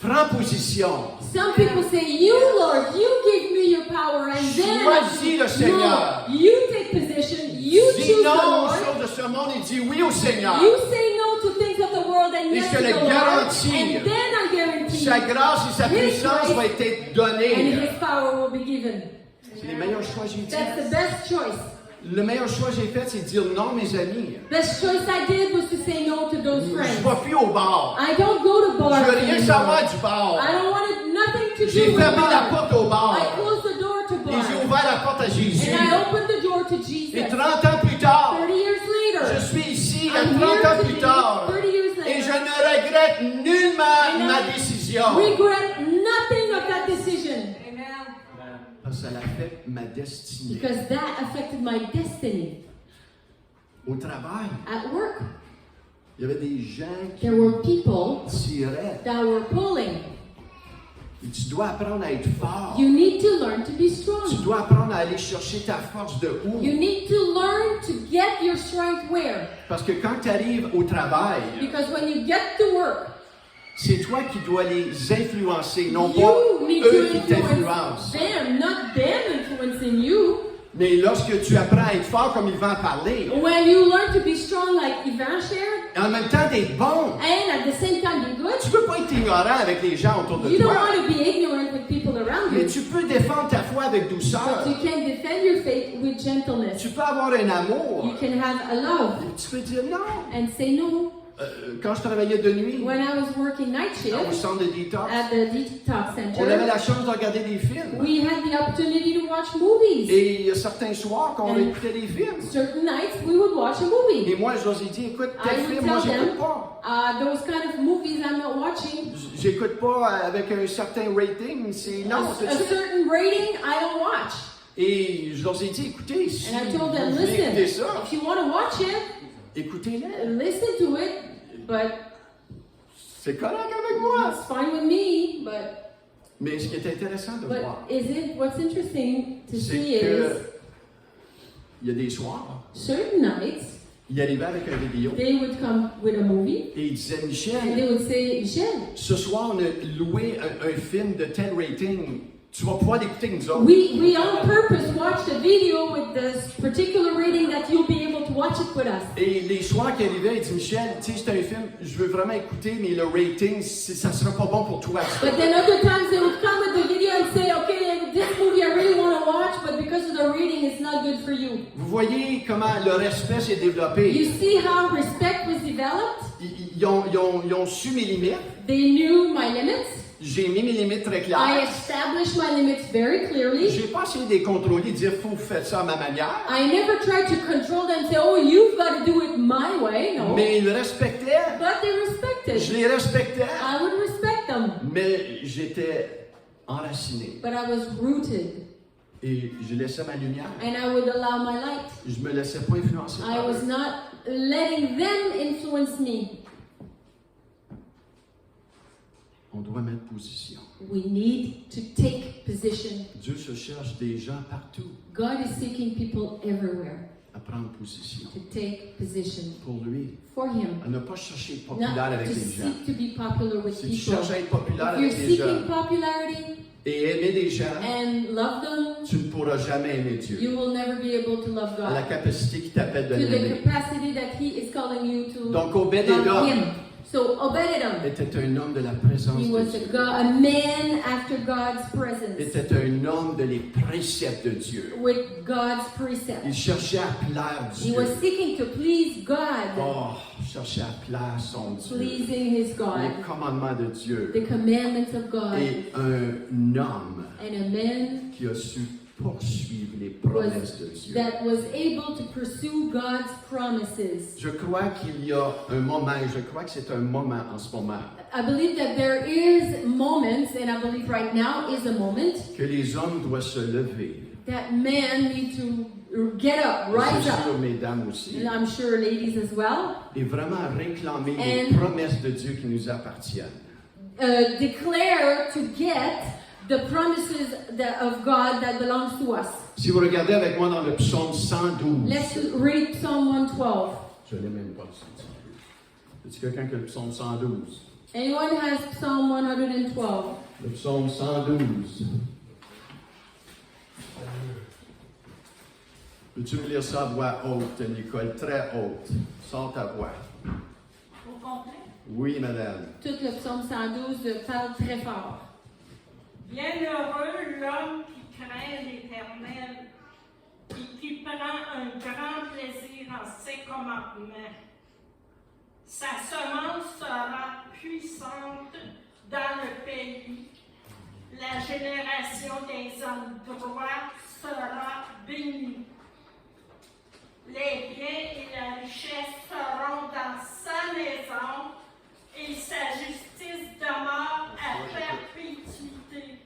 Prends position. Some people say, you Lord, you give me your power and then Choisis le Seigneur. No, you take position, you Dis choose the non aux Lord. choses de ce monde et dis oui au Seigneur. You say no to things of the world and Et yes je to te the le Lord. garantis. And then I guarantee Sa grâce et sa His puissance grace vont être and données. His power will be given. C'est les meilleurs choix que j'ai That's the fait. best choice. Le meilleur choix que j'ai fait, c'est de dire non, mes amis. Best choice I did was to say no to those Je ne friends. vais plus au bar. I don't go to Je bars veux rien anymore. savoir du bar. I don't want nothing to do J'ai with fermé la bars. porte au bar. I closed the door to Et j'ai bars. ouvert la porte à Jésus. And I opened the door to Jesus. Et 30 ans plus tard, 30 years later, je suis ici, à I'm 30 here ans plus today, tard. 30 years Et later. je ne regrette nullement And ma I décision. regret nothing of that decision Parce que ça affecte ma destinée. because that affected my destiny. Au travail, At work, il y avait des gens qui there were people tiraient. that were pulling. Et tu dois apprendre à être fort. You need to learn to be Tu strong. dois apprendre à aller chercher ta force de où? You need to learn to get your strength where? Parce que quand tu arrives au travail, Because when you get to work, c'est toi qui dois les influencer, non pas you need eux to qui influence t'influencent. them, not them influencing you. Mais lorsque tu apprends à être fort comme il va en parler, When you learn to be strong like Ivan shared, et en même temps d'être bon, and at the same time be good, tu peux pas être ignorant avec les gens autour de you don't toi. want to be ignorant with people around Mais you. tu peux défendre ta foi avec douceur. But you can defend your faith with gentleness. Tu peux avoir un amour. You can have a love Tu peux dire non. and say no. Quand je travaillais de nuit, When I was working night au shift centre de détox, at the detox on avait center, la chance de regarder des films. we had the opportunity to watch movies. Et il y a certains soirs qu'on écoutait des films. Certain nights we would watch a movie. Et moi, je leur ai dit, écoute, I tel would film, moi, tell j'écoute them, pas. those kind of movies I'm not watching. J'écoute pas avec un certain rating. C'est non, c'est A certain rating I don't watch. Et je leur ai dit, écoutez, si And I vous told them, voulez écouter listen, ça, if you want to watch it, écoutez-le. listen to it, but C'est correct avec moi. it's fine with me. But Mais ce qui est intéressant de voir, what's interesting to c'est see que is il y a des soirs, certain nights il arrivait avec un vidéo they would come with a movie et il disait, and Michel, they would say, Michel, ce soir, on a loué un film de tel rating. Tu vas pouvoir l'écouter avec nous autres. we on purpose watched a video with this particular rating that you'll be able to watch it with us. Et les soirs qui arrivaient, il dit, Michel, tu sais, c'est un film, je veux vraiment écouter, mais le rating, ça sera pas bon pour toi. But then other times they would come with the video and say, okay, this movie I really want to watch, but because of the rating, it's not good for you. Vous voyez comment le respect s'est développé. You see how respect was developed? Ils ont su mes limites. They knew my limits. J'ai mis mes limites très I claires. established my limits very clearly. J'ai pas essayé de les contrôler, de dire, faut faire ça à ma manière. I never tried to control them and say, oh, you've got to do it my way. No. Mais ils le respectaient. But they Je respected. les respectais. I would respect them. Mais j'étais enraciné. But I was rooted. Et je laissais ma lumière. And I would allow my light. Je me laissais pas influencer I par was eux. not letting them influence me. On doit mettre position. We need to take position. Dieu se cherche des gens partout God is seeking people everywhere à prendre position to take position pour lui. for Him. À ne pas chercher être populaire Not avec to les gens. seek to be popular with Si tu people. cherches à être populaire If you're avec les seeking gens popularity et aimer des gens, and love them, tu ne pourras jamais aimer Dieu. you will never be able to love À la God capacité qui t'appelle de to the l'aimer. capacity that He is calling you to Donc love Obed-Édom Him. So Obed-Edom, était un homme de la présence he de was Dieu. a man after God's presence, Était un homme de les préceptes de Dieu. with God's Il precepts. cherchait à plaire He Dieu. was seeking to please God, Oh, cherchait à plaire son Dieu. pleasing His God, Les commandements de Dieu. the commandments of God, Et un homme and a man qui a su poursuivre les promesses de Dieu. that was able to pursue God's promises. Je crois qu'il y a un moment, et je crois que c'est un moment en ce moment, I believe that there is moments, and I believe right now is a moment, que les hommes doivent se lever. that men need to get up, rise C'est up, sûr, mesdames aussi. and I'm sure ladies as well, Et vraiment réclamer And- les promesses de Dieu qui nous appartiennent. declare to get the promises of God that belongs to us. Si vous regardez avec moi dans le psaume 112, Let's read Psalm 112. je ne l'ai même pas ici. Est-ce quelqu'un qui a le psaume 112? Anyone has Psalm 112? Le psaume 112. Peux-tu me lire ça à voix haute, Nicole? Très haute. Sors ta voix. Au complet. Oui, madame. Tout le Psalm 112 parle très fort. Bienheureux l'homme qui craint l'Éternel et qui prend un grand plaisir en ses commandements. Sa semence sera puissante dans le pays. La génération des hommes droits sera bénie. Les biens et la richesse seront dans sa maison et sa justice demeure à perpétuité.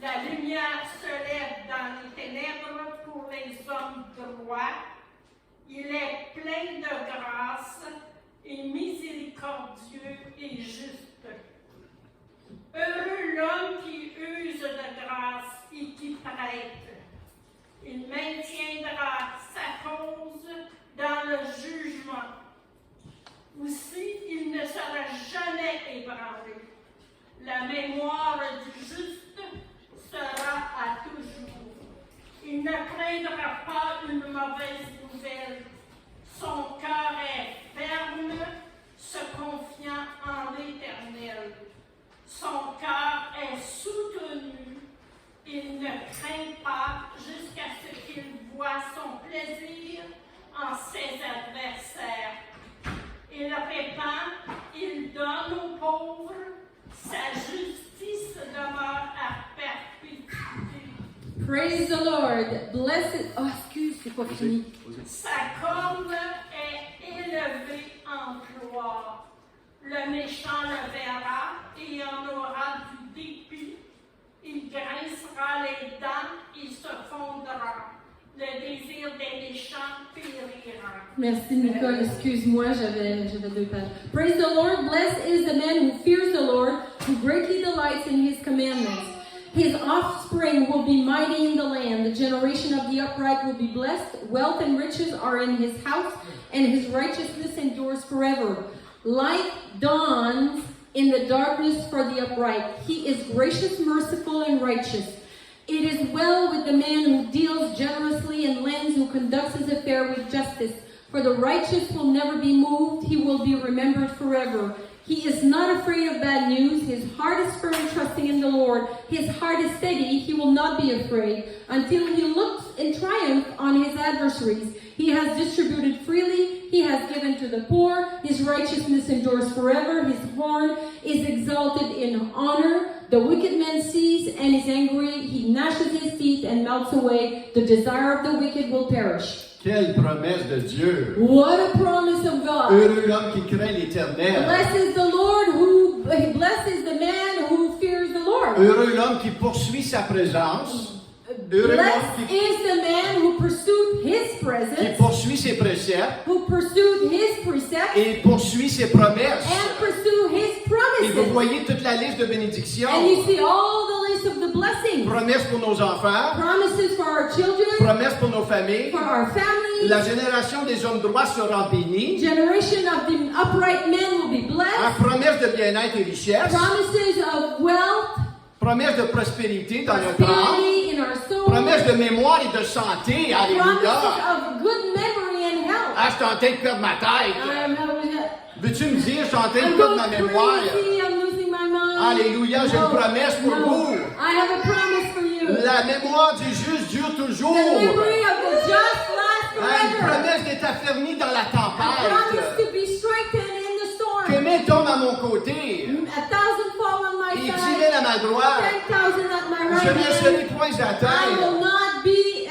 La lumière se lève dans les ténèbres pour les hommes droits. Il est plein de grâce et miséricordieux et juste. Heureux l'homme qui use de grâce et qui prête. Il maintiendra sa cause dans le jugement. Aussi, il ne sera jamais ébranlé. La mémoire du juste sera à toujours. Il ne craindra pas une mauvaise nouvelle. Son cœur est ferme, se confiant en l'Éternel. Son cœur est soutenu. Il ne craint pas jusqu'à ce qu'il voie son plaisir en ses adversaires. Il répand, il donne aux pauvres, sa justice demeure à perpétuité. Praise the Lord. Blessed. Oh, excuse, c'est pas fini. Sa corne est élevée en gloire. Le méchant le verra et en aura du dépit. il grincera les dents, il se fondra. Le désir des méchants périra. Merci Nicole, excuse-moi, j'avais 2 pages. Praise the Lord, blessed is the man who fears the Lord, who greatly delights in his commandments. His offspring will be mighty in the land. The generation of the upright will be blessed. Wealth and riches are in his house, and his righteousness endures forever. Light dawns in the darkness for the upright. He is gracious, merciful, and righteous. It is well with the man who deals generously and lends, who conducts his affair with justice. For the righteous will never be moved. He will be remembered forever. He is not afraid of bad news. His heart is firm, trusting in the Lord. His heart is steady. He will not be afraid until he looks in triumph on his adversaries. He has distributed freely. He has given to the poor. His righteousness endures forever. His horn is exalted in honor. The wicked man sees and is angry. He gnashes his teeth and melts away. The desire of the wicked will perish. Quelle promesse de Dieu! What a promise of God. Heureux l'homme qui craint l'Éternel. Blesses the man who fears the Lord. Heureux l'homme qui poursuit sa présence. Heureux l'homme Blessed is the man who pursued his qui presence, poursuit ses préceptes who pursued his precepts, et poursuit ses promesses. and pursue his Et vous promises. voyez toute la liste de bénédictions. And you see all the list of the blessings. Promesses pour nos enfants, Promises for our children, promesses pour nos familles. for our families. La génération des hommes droits sera bénie. Generation of the upright men will be blessed. Promesse de bien-être et richesse. Promises of wealth, Promesse de prospérité dans notre âme. prosperity in our soul. Promesse de mémoire et de santé. Promises Alléluia. of good memory and health. Ah, je suis en train de perdre ma tête. Veux-tu me dire, je suis en train de I'm perdre going ma mémoire? crazy, I'm losing my mind. Alléluia, j'ai une promesse pour vous. I have a promise for you. La mémoire du juste dure toujours. The memory of the just lasts Une forever. promesse d'être affermi dans la A promise tempête. to be strengthened in the storm. Que mes tombent à mon côté 1,000 fall on my et 10 side, 000 à ma droite. 10,000 at my Je right ne hand. serai point I atteint. will not be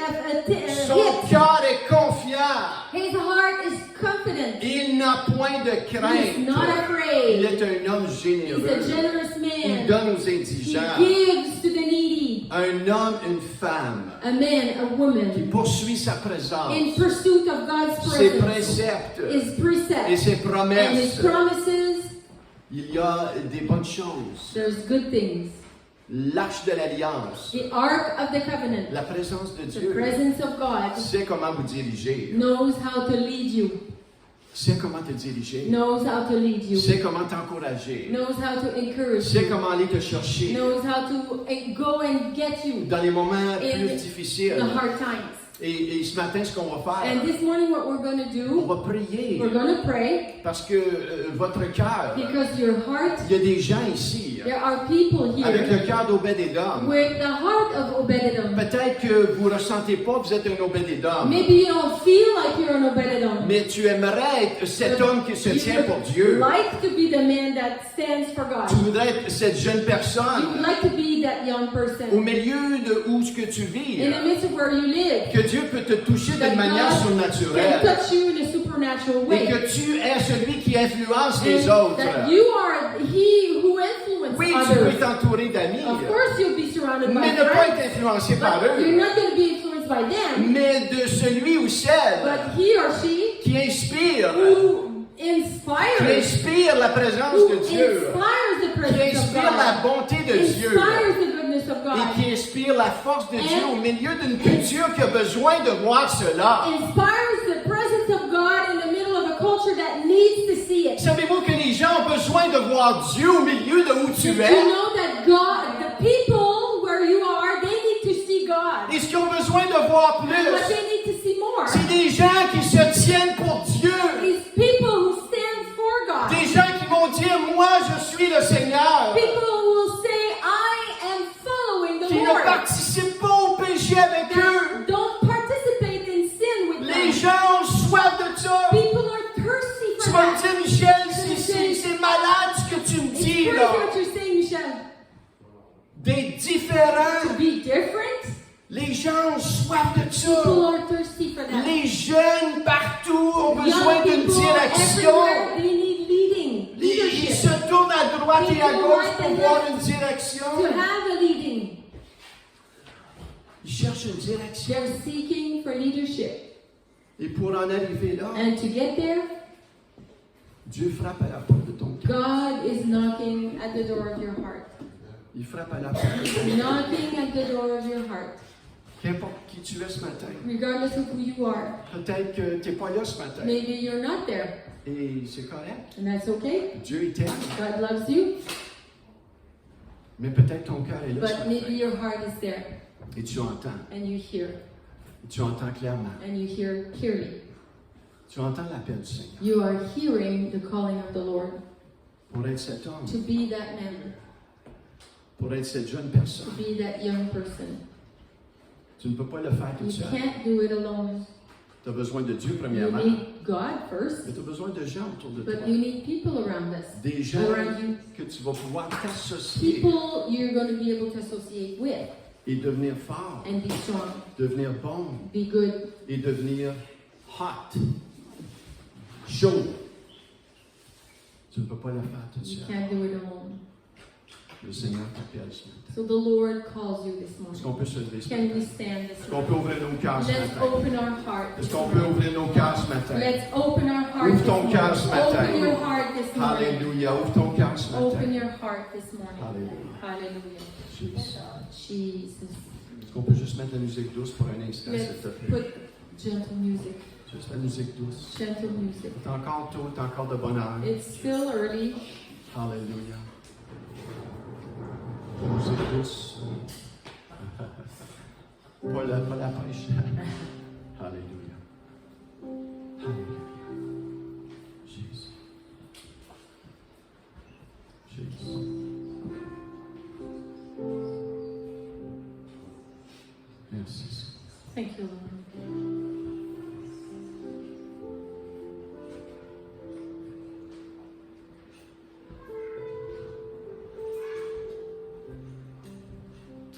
Son hit. cœur est confiant. His heart is confident. Il n'a point de He is crainte. not Il afraid. est un homme He's a généreux. generous Il man. donne aux He indigents. gives to the needy. Un homme, une femme A man, a qui woman, poursuit sa présence, in pursuit of God's ses presence. préceptes His et precepts ses and his promesses. promises. Il y a des bonnes choses. There's good things. L'arche de l'alliance, The Ark of the Covenant, la présence de the Dieu, presence of God, sait comment vous diriger, knows how to lead you, sait comment te diriger, knows how to lead you, sait comment t'encourager, knows how to encourage sait you, comment aller te chercher knows how to go and get you dans les moments in plus the difficiles. hard times. Et ce matin, ce qu'on va faire, And this morning what we're going to on do, va prier we're going to pray parce que votre cœur, because your heart, il y a des gens ici there are people avec here le cœur d'Obed-Édom. with the heart of Obed-Edom. Peut-être que vous ne ressentez pas que vous êtes un Obed-Édom, Maybe you don't feel like you're an Obed-Edom. mais tu aimerais être cet homme qui se tient pour Dieu. Like to be the man that stands for God. Tu voudrais être cette jeune You would personne like to be that young au person milieu de où ce que tu vis, in the midst of where you live. que Dieu peut te toucher That d'une manière God can surnaturelle touch you in a supernatural et way. que tu es celui qui influence les And autres. that you are he who influences Oui, tu peux others. t'entourer d'amis, Of course you'll be surrounded by mais ne pas friends, être influencé par but you're eux, not going to be influenced by them, mais de celui ou celle but he or she qui inspire, who qui inspires, inspire la présence who de Dieu, inspires the qui presence of inspire la God, bonté de Dieu inspires the goodness of et God, qui inspire la force de Dieu And- au milieu d'une culture qui a besoin de voir cela. inspires the presence of God in the middle of a culture that needs to see it. Savez-vous que les gens ont besoin de voir Dieu au milieu de où tu Did you es? know that God, the people where you are, they need to see God. Et ce qu'ils ont besoin de voir And plus, what they need to see more c'est des gens qui se tiennent pour Dieu. is people who stand for God. Des gens qui vont dire, moi je suis le Seigneur. People who will say, I am following the Qui ne Lord. participent pas au péché avec eux. That don't participate in sin with Les them. gens ont soif de ça. People are thirsty Tu for vas me that. dire, Michel, c'est malade ce que tu me It's dis crazy là. what you're saying, Michel. D'être différents. To be different, Les gens ont soif de ça. people are thirsty for that. Les jeunes partout ont besoin Young d'une people direction. everywhere, they need leading, Ils leadership. se tournent à droite et à People gauche want pour the voir left une direction. To have a leading. cherchent une direction. They're seeking for leadership. Et pour en arriver là, And to get there, Dieu frappe à la porte de ton cœur. God is knocking at the door of your heart. Il frappe à la porte de ton cœur. Knocking at the door of your heart. Qu'importe qui tu es ce matin. Regardless of who you are. Peut-être que tu n'es pas là ce matin. Maybe you're not there. Et c'est correct. And that's okay. Dieu il t'aime. God loves you. Mais peut-être ton cœur est là ce But maybe matin. your heart is there. Et tu entends. And you hear. Et tu entends clairement. And you hear clearly. Tu entends l'appel du Seigneur. You are hearing the calling of the Lord Pour être cet homme. to be that man, Pour être cette jeune to personne. be that young person. Tu ne peux pas le faire tout You seul. can't do it alone. Tu as besoin de Dieu You premièrement. need God first, Mais tu as besoin de gens autour de but toi. you need people around us, Des gens around you. que tu vas pouvoir t'associer People you're going to be able to associate with et devenir fort, and be strong, devenir bon be good, et devenir hot, chaud. Tu ne peux pas le faire tout you seul. can't do it alone. Le Seigneur t'appelle ce matin. So the Lord calls you this Est-ce morning. qu'on peut se lever ce Can we matin? stand this Est-ce qu'on morning? peut ouvrir nos cœurs ce Let's matin? open our heart. Est-ce this qu'on peut morning. ouvrir nos cœurs ce matin? Let's open our heart Ouvre this ton morning. cœur ce matin. Open your heart this morning. Alléluia. Ouvre ton cœur ce Open matin. your heart this morning. Alléluia. Hallelujah. Jesus. Jesus. Est-ce qu'on peut juste mettre la musique douce pour un instant, s'il Let's te plaît? put gentle music. Juste la musique douce. Gentle music. C'est encore tôt, c'est encore de bonne heure. It's still early. Alléluia. La musique douce. Pas la pêche. Alléluia. Alléluia. Jésus. Jésus. Merci. Thank you, Lord.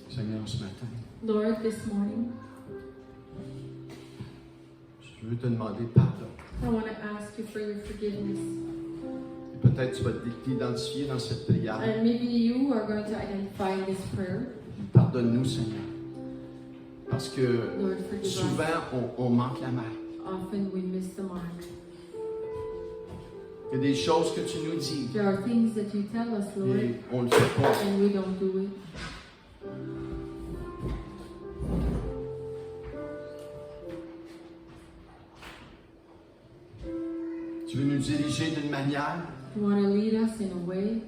Seigneur, ce matin, Lord, this morning, je veux te demander pardon. I want to ask you for your forgiveness. Et peut-être tu vas t'identifier dans cette prière. And maybe you are going to identify in this prayer. Pardonne-nous, Seigneur. Parce que Lord, forgive us. souvent, on manque la marque. Often we miss the mark. Il y a des choses que tu nous dis There are things that you tell us, Lord, et on ne le fait pas. and we don't do it. Tu veux nous diriger d'une manière You want to lead us in a way.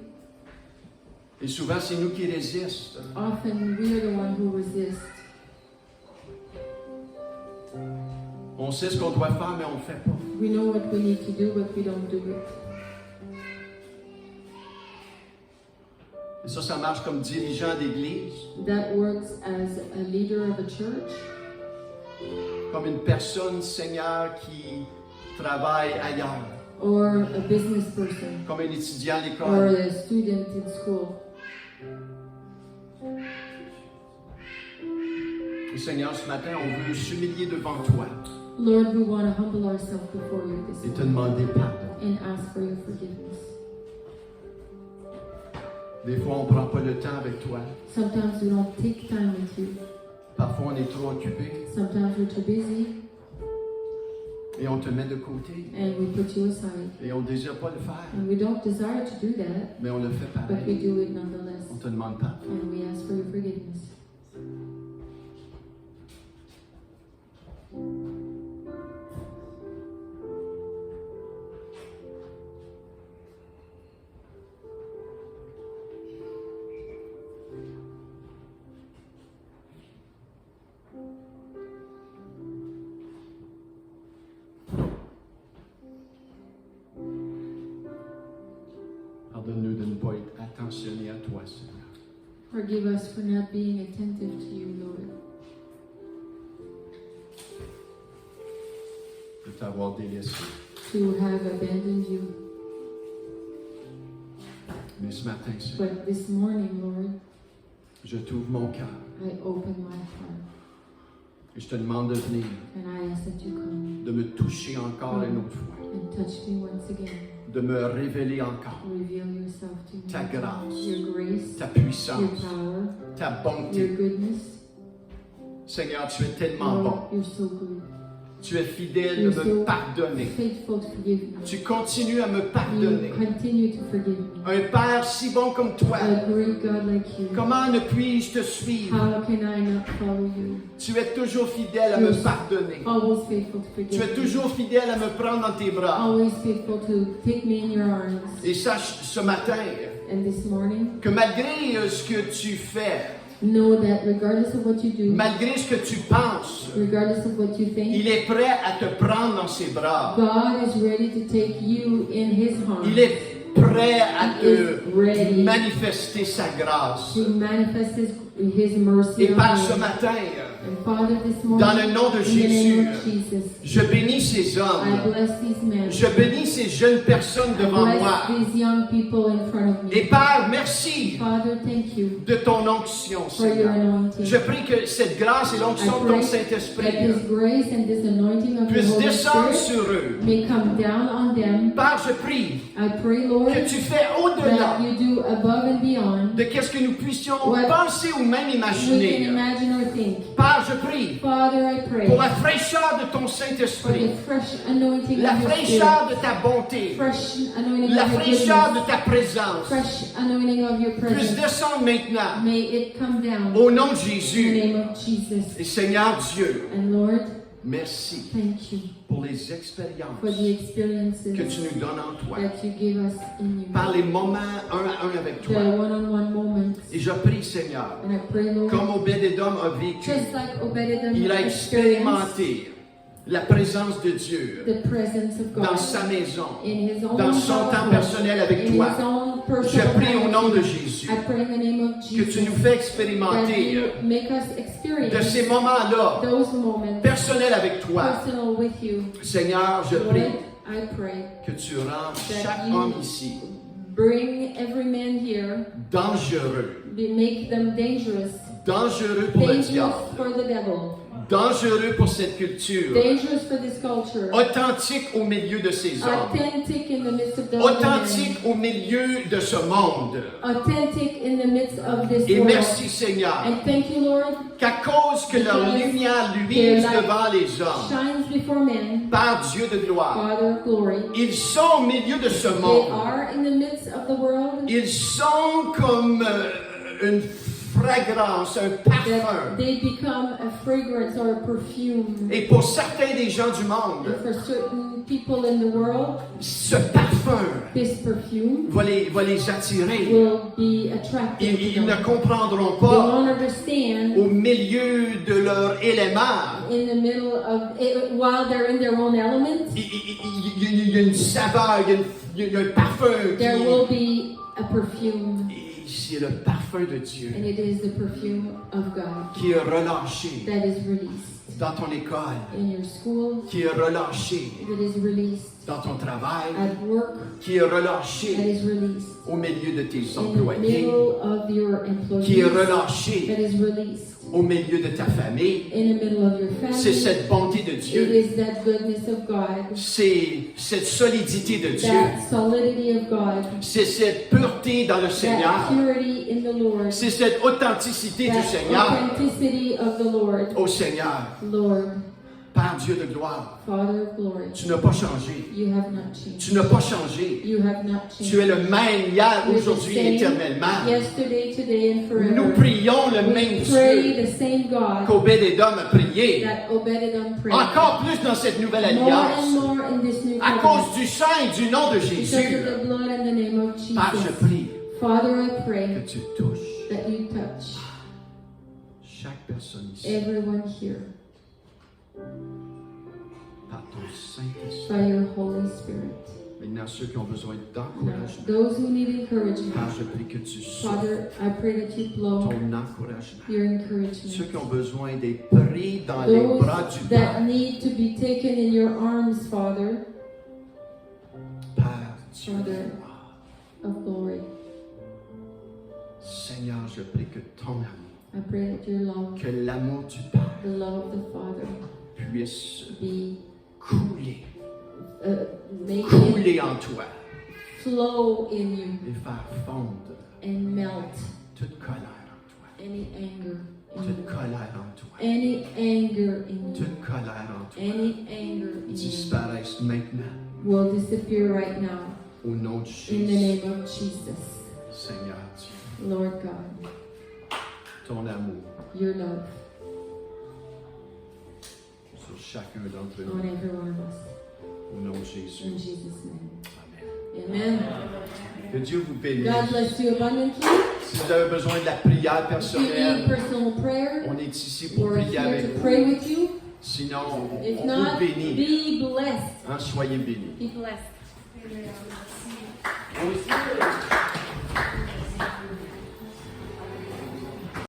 et souvent, c'est nous qui résistons. Often we are the one who resist. On sait ce qu'on doit faire, mais on ne le fait pas. We know what we need to do, but we don't do it. Et ça marche comme dirigeant d'église, That works as a leader of a church, comme une personne, Seigneur, qui travaille ailleurs, or a business person, comme un étudiant à or l'école. a student in school. Et Seigneur, ce matin, on veut s'humilier devant toi Lord, we want to humble ourselves before you this et te morning demander pardon. and ask for your forgiveness. Des fois, on ne prend pas le temps avec toi. Sometimes we don't take time with you. Parfois, on est trop occupé Sometimes we're too busy et on te met de côté. and we put you aside. Et on ne désire pas le faire, And we don't desire to do that, mais on le fait but we pareil. do it nonetheless. On te demande pardon. And we ask for your forgiveness. Pardonne-nous de ne pas être attentionnés à toi, Seigneur. Forgive us for not being attentive to you, Lord, De t'avoir délaissé. to have abandoned you. Mais ce matin, Seigneur, But this morning, Lord, je t'ouvre mon cœur I open my heart et je te demande de venir, and I ask that you come de me toucher encore une autre fois, and touch me once again. de me révéler encore Reveal yourself to me. ta grâce, Your grace, ta your puissance, power, ta your bonté. goodness. Seigneur, tu es tellement bon. Lord, you're so good. Tu es fidèle de You're me so pardonner. faithful to forgive me. Tu continues à me You pardonner. continue to forgive me. Un Père si bon comme toi, A great God like you. comment ne puis-je te suivre? How can I not follow you? Tu es toujours fidèle à me pardonner. Always faithful to Tu forgive es me. toujours fidèle à me prendre dans tes bras. Always faithful to take me in your arms. Et sache ce matin And this morning, que malgré ce que tu fais, know that regardless of what you do, malgré ce que tu penses, regardless of what you think, il est prêt à te prendre dans ses bras. God is ready to take you in His arms. Il est prêt à te Ready. manifester sa grâce. To manifest His mercy Et on par you. ce matin, And Father, this morning, dans le nom de in the Jésus, name of Jesus, je bénis ces I hommes. bless these men. Je bénis ces jeunes personnes I devant bless moi. these young people in front of Et me. Père, merci Father, thank you de ton onction, for your Seigneur. anointing. Je prie que cette grâce et l'onction I de ton pray Saint-Esprit that this grace and this anointing of the puissent Holy descendre Spirit sur eux. may come down on them. Père, je prie I pray, Lord, que tu fais au-delà that you do above and beyond de qu'est-ce que nous puissions What penser ou même we can imaginer. imagine or think. Père, je prie Father, I pray pour la fraîcheur de ton for Saint-Esprit, the fresh anointing la of your Spirit, fraîcheur de ta bonté, fresh anointing la of your fraîcheur de goodness, ta présence fresh anointing of your puisse presence. descendre maintenant May it come down au nom de in the Jésus. name of Jesus. Et Seigneur Dieu, And Lord, merci thank you pour les for the expériences experiences que tu nous donnes en toi, that you give us in you. par les moments un à un avec The toi. one-on-one moments. Et je prie, Seigneur, And I pray, Lord, comme Obed-Edom a vécu, just like Obed-Edom il a experienced expérimenté la présence de Dieu the presence of dans God sa maison, in his own dans son temps household, personnel avec in toi. his own Je personal prie au nom de time. Jésus I pray in the name of que tu Jesus nous fais that expérimenter you make us de experience ces moments-là those moments personnels avec toi. personal with you. Seigneur, je Lord, prie I pray que tu rends that chaque you homme ici bring every man here, dangereux, make them dangerous, dangereux pour le dangerous diable, for the devil, dangereux pour cette culture, dangerous for this culture, authentique au milieu de ces hommes, authentic in the midst of the authentique au milieu de ce monde. authentic in the midst of this Et world. merci Seigneur, And thank you, Lord, qu'à cause que leur lumière luise devant les hommes, shines before men, par Dieu de gloire, Father of glory. ils sont au milieu de ce They monde. are in the midst of the world. Ils sont comme une fragrance, un parfum. That they become a fragrance or a perfume. Et pour certains des gens du monde, And for certain people in the world, ce parfum this perfume va les attirer. will be attractive to Ils ne them. comprendront They pas won't understand au milieu de leur élément. in the middle of it, while they're in their own element. Il y a une saveur, il y a un parfum. There will be a perfume, Et c'est le parfum de Dieu and it is the perfume of God qui est relâché that is released dans ton école, in your school, qui est relâché that is released dans ton travail, at work, qui est that relâché is released au milieu de tes in the employés, middle of your qui est employees, relâché that is released au milieu de ta famille. in the middle of your C'est family. cette bonté de It Dieu, is that goodness of God, c'est cette solidité de Dieu, that solidity of God, c'est cette pureté dans le that Seigneur, purity in the Lord, c'est cette authenticité du that Seigneur authenticity of the Lord. au Seigneur. Lord, Père Dieu de gloire, Father of glory, tu n'as pas changé. you have not changed. Tu n'as pas changé. You have not changed. Tu es le même hier, You're the aujourd'hui, same éternellement. yesterday, today, and forever. Nous prions le même We pray Dieu the same God qu'Obed-Edom a prié. that Obed-Edom prayed. Encore plus dans cette nouvelle More and alliance. more in this new À covenant. cause du sang et du nom de Because Jésus. of the blood and the name of Père, je Jesus. prie Father, I que pray tu touches that you touch chaque personne ici everyone here par ton Saint-Esprit. by your Holy Spirit. Maintenant, ceux qui ont besoin Now, d'encouragement, those who need encouragement, Père, je prie que tu souffles Father, I pray that you blow ton encouragement. your Ceux encouragement. qui ont besoin d'être pris dans les Those bras du that Père. need to be taken in your arms, Father, Père, Dieu de Father. gloire. of glory. Seigneur, je prie que ton amour, I pray that your love, que l'amour du Père the love of the Father, puisse be couler, make it couler en toi flow in you et faire fondre and melt toute colère en toi. any anger toute colère en toi, Any anger in you, toute colère en toi, any anger in you disparaisse maintenant will disappear right now au nom de in the Jésus. name of Jesus. Seigneur Dieu, Lord God, ton amour your love sur chacun d'entre on nous, every one of us. au nom de Jésus. In Jesus' name. Amen. Amen. Que Dieu vous bénisse. God bless you abundantly. Si vous avez besoin de la prière If you need personnelle, personal prayer, on est ici pour we're prier here avec to vous. pray with you. Sinon, on If vous not, bénit. be blessed. Soyez bénis. Be blessed. Merci.